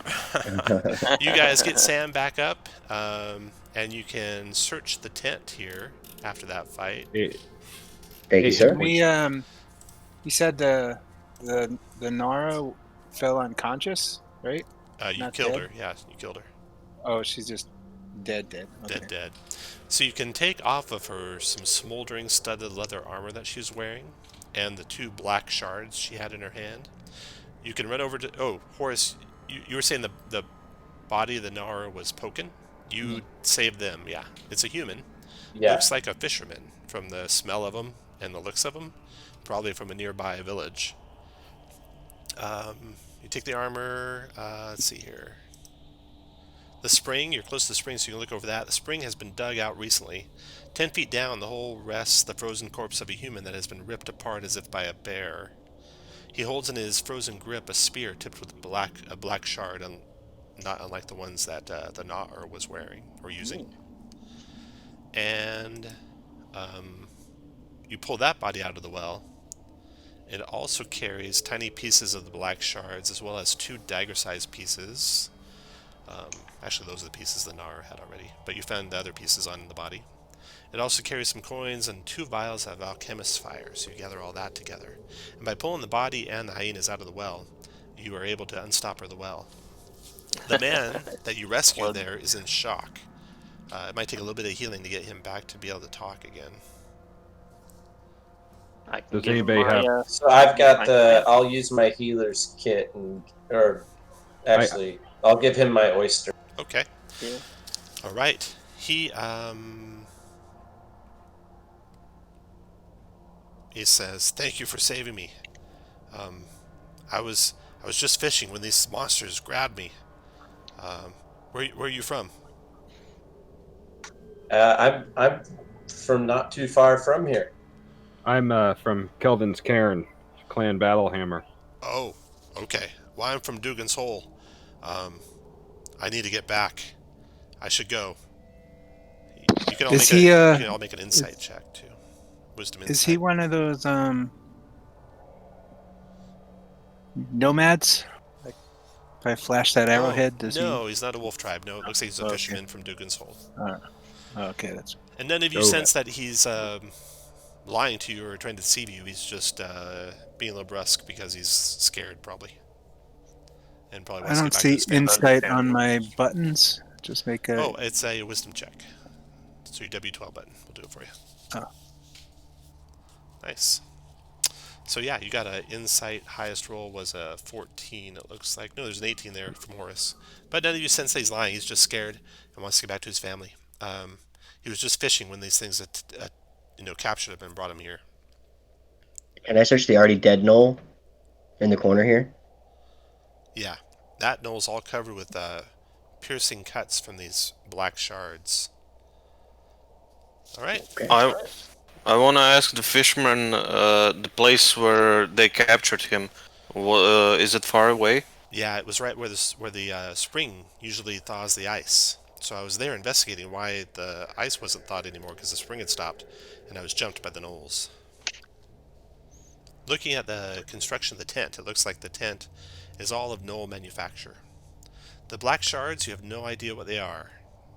You guys get Sam back up, and you can search the tent here after that fight. Thank you, Hey, sir. We you said the Nara fell unconscious, right? You Not killed dead? her. Yeah, you killed her. Oh, she's just dead. Okay. Dead. So you can take off of her some smoldering studded leather armor that she's wearing, and the 2 black shards she had in her hand. You can run over to... Oh, Horace, you were saying the body of the Nara was poken? You saved them, yeah. It's a human. Yeah. Looks like a fisherman from the smell of him and the looks of him. Probably from a nearby village. You take the armor. Let's see here. The spring, you're close to the spring, so you can look over that. The spring has been dug out recently. 10 feet down, the hole rests the frozen corpse of a human that has been ripped apart as if by a bear. He holds in his frozen grip a spear tipped with a black shard, not unlike the ones that the Na'ar was wearing or using. And you pull that body out of the well. It also carries tiny pieces of the black shards as well as 2 dagger-sized pieces. Actually, those are the pieces the Na'ar had already, but you found the other pieces on the body. It also carries some coins and 2 vials of alchemist's fire, so you gather all that together. And by pulling the body and the hyenas out of the well, you are able to unstopper the well. The man that you rescued there is in shock. It might take a little bit of healing to get him back to be able to talk again. I can Does give him anybody my, have- So I've got my the. plan. I'll use my healer's kit I'll give him my oyster. Okay. Yeah. All right. He says, "Thank you for saving me. I was just fishing when these monsters grabbed me. Where are you from?" I'm from not too far from here. I'm from Kelvin's Cairn, Clan Battlehammer. Oh, okay. Well, I'm from Dugan's Hole. I need to get back. I should go. You can all Is make he you can all make an insight check too. Wisdom insight. is he one of those nomads? Like if I flash that arrowhead, does No, he's not a wolf tribe. No, it looks like he's a Okay. fisherman from Dugan's Hole. okay, that's And none of you Oh, sense that he's lying to you or trying to deceive you. He's just being a little brusque because he's scared, probably. And probably I wants to don't get back to see his family. insight on my buttons. Just make a Oh, it's a wisdom check. So your W12 button will do it for you. Oh. Nice. So yeah, you got an insight. Highest roll was a 14, it looks like. No, there's an 18 there from Horace. But none of you sense that he's lying. He's just scared and wants to get back to his family. He was just fishing when these things captured him and brought him here. Can I search the already dead knoll in the corner here? Yeah, that knoll's all covered with piercing cuts from these black shards. All right. Okay. I want to ask the fisherman the place where they captured him. Is it far away? Yeah, it was right where the spring usually thaws the ice. So I was there investigating why the ice wasn't thawed anymore because the spring had stopped, and I was jumped by the gnolls. Looking at the construction of the tent, it looks like the tent is all of gnoll manufacture. The black shards, you have no idea what they are.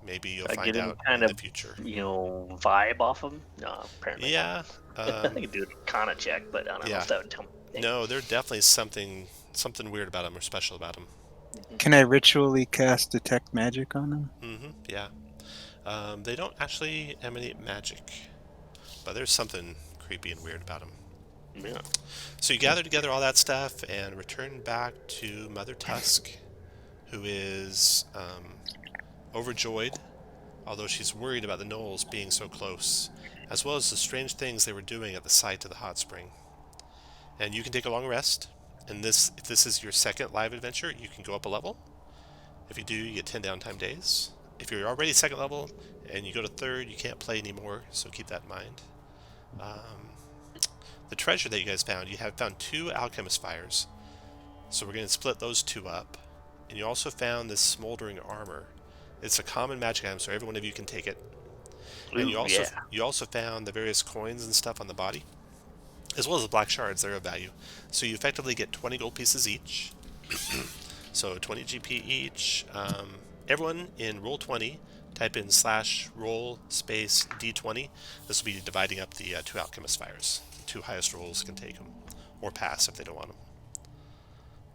Maybe you'll I find get him out kind in of, the future. vibe off him. No, apparently Yeah. not. I could do a Kana check, but I don't know if that would tell me. No, there's definitely something weird about them or special about them. Can I ritually cast detect magic on them? Yeah. They don't actually emanate magic, but there's something creepy and weird about them. Yeah. So you gather together all that stuff and return back to Mother Tusk, who is overjoyed, although she's worried about the gnolls being so close, as well as the strange things they were doing at the site of the hot spring. And you can take a long rest. And if this is your second live adventure, you can go up a level. If you do, you get 10 downtime days. If you're already second level and you go to third, you can't play anymore, so keep that in mind. The treasure that you guys found, you have found 2 alchemist fires. So we're going to split those 2 up. And you also found this smoldering armor. It's a common magic item, so every one of you can take it. And you also found the various coins and stuff on the body, as well as the black shards. They're of value. So you effectively get 20 gold pieces each. So 20 GP each. Everyone in roll 20, type in /roll space d20. This will be dividing up the 2 alchemist fires. The 2 highest rolls can take them, or pass if they don't want them.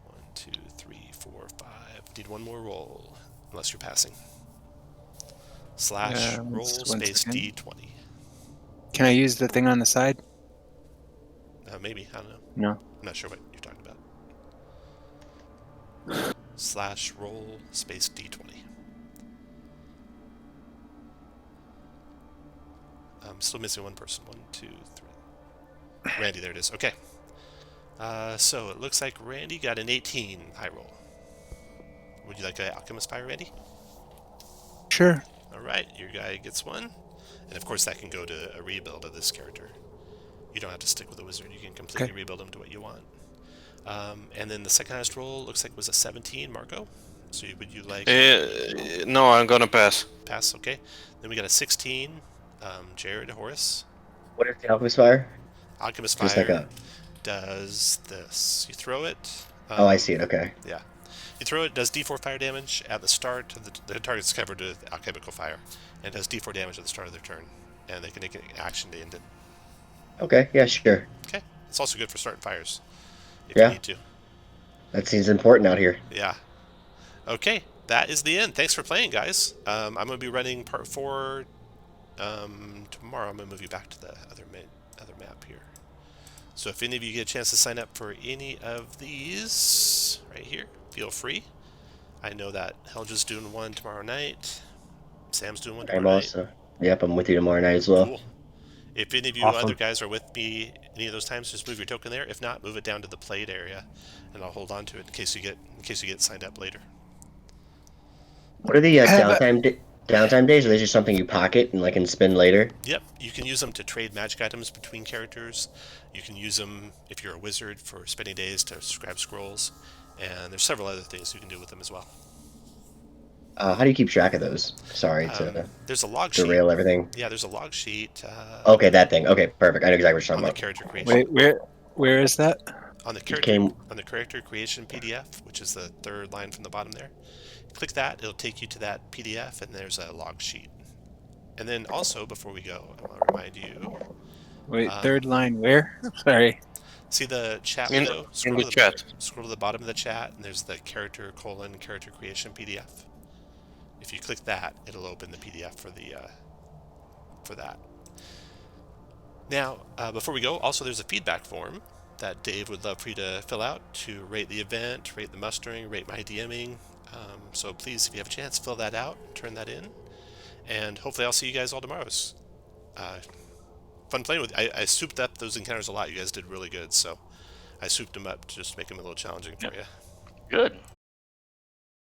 1, 2, 3, 4, 5. Need one more roll, unless you're passing. /roll One space second. d20. Can I use the thing on the side? Maybe, I don't know. No. I'm not sure what you're talking about. /roll space d20. I'm still missing one person. 1, 2, 3. Randy, there it is. Okay. So it looks like Randy got an 18 high roll. Would you like an alchemist fire, Randy? Sure. All right, your guy gets one, and of course that can go to a rebuild of this character. You don't have to stick with a wizard. You can completely rebuild him to what you want. And then the second highest roll looks like was a 17, Marco. So would you like No, I'm gonna pass. pass? Okay. Then we got a 16, Jared, Horace. What is the alchemist fire? Alchemist Just fire like a. does this. You throw it. Oh, I see it. Okay. Yeah. You throw it, does d4 fire damage at the start of the target's covered with alchemical fire, and does d4 damage at the start of their turn, and they can take an action to end it. Okay. Yeah. Sure. Okay. It's also good for starting fires if Yeah. you need to. That seems important out here. Yeah. Okay. That is the end. Thanks for playing, guys. I'm going to be running part 4 tomorrow. I'm going to move you back to the other map here. So if any of you get a chance to sign up for any of these right here, feel free. I know that Helge's doing one tomorrow night. Sam's doing one tomorrow I'm night. also. Yep, I'm with you tomorrow night as well. Cool. If any of you Awesome. other guys are with me any of those times, just move your token there. If not, move it down to the played area, and I'll hold on to it in case you get signed up later. What are the downtime days? Are they just something you pocket and can spend later? Yep, you can use them to trade magic items between characters. You can use them if you're a wizard for spending days to grab scrolls, and there's several other things you can do with them as well. How do you keep track of those? Sorry to There's a log sheet. derail everything. Yeah, there's a log sheet. Okay, that thing. Okay, perfect. I know exactly what you're On talking the about. character creation. Wait, where is that? On the character creation PDF, which is the third line from the bottom there. Click that, it'll take you to that PDF, and there's a log sheet. And then also, before we go, I want to remind you. Wait, third line where? Sorry. See the chat In window? the chat. Scroll to the bottom of the chat, and there's the character creation PDF. If you click that, it'll open the PDF for that. Now, before we go, also there's a feedback form that Dave would love for you to fill out to rate the event, rate the mustering, rate my DMing. So please, if you have a chance, fill that out, turn that in, and hopefully I'll see you guys all tomorrow. It's fun playing with you. I souped up those encounters a lot. You guys did really good, so I souped them up to just make them a little challenging for you. Good.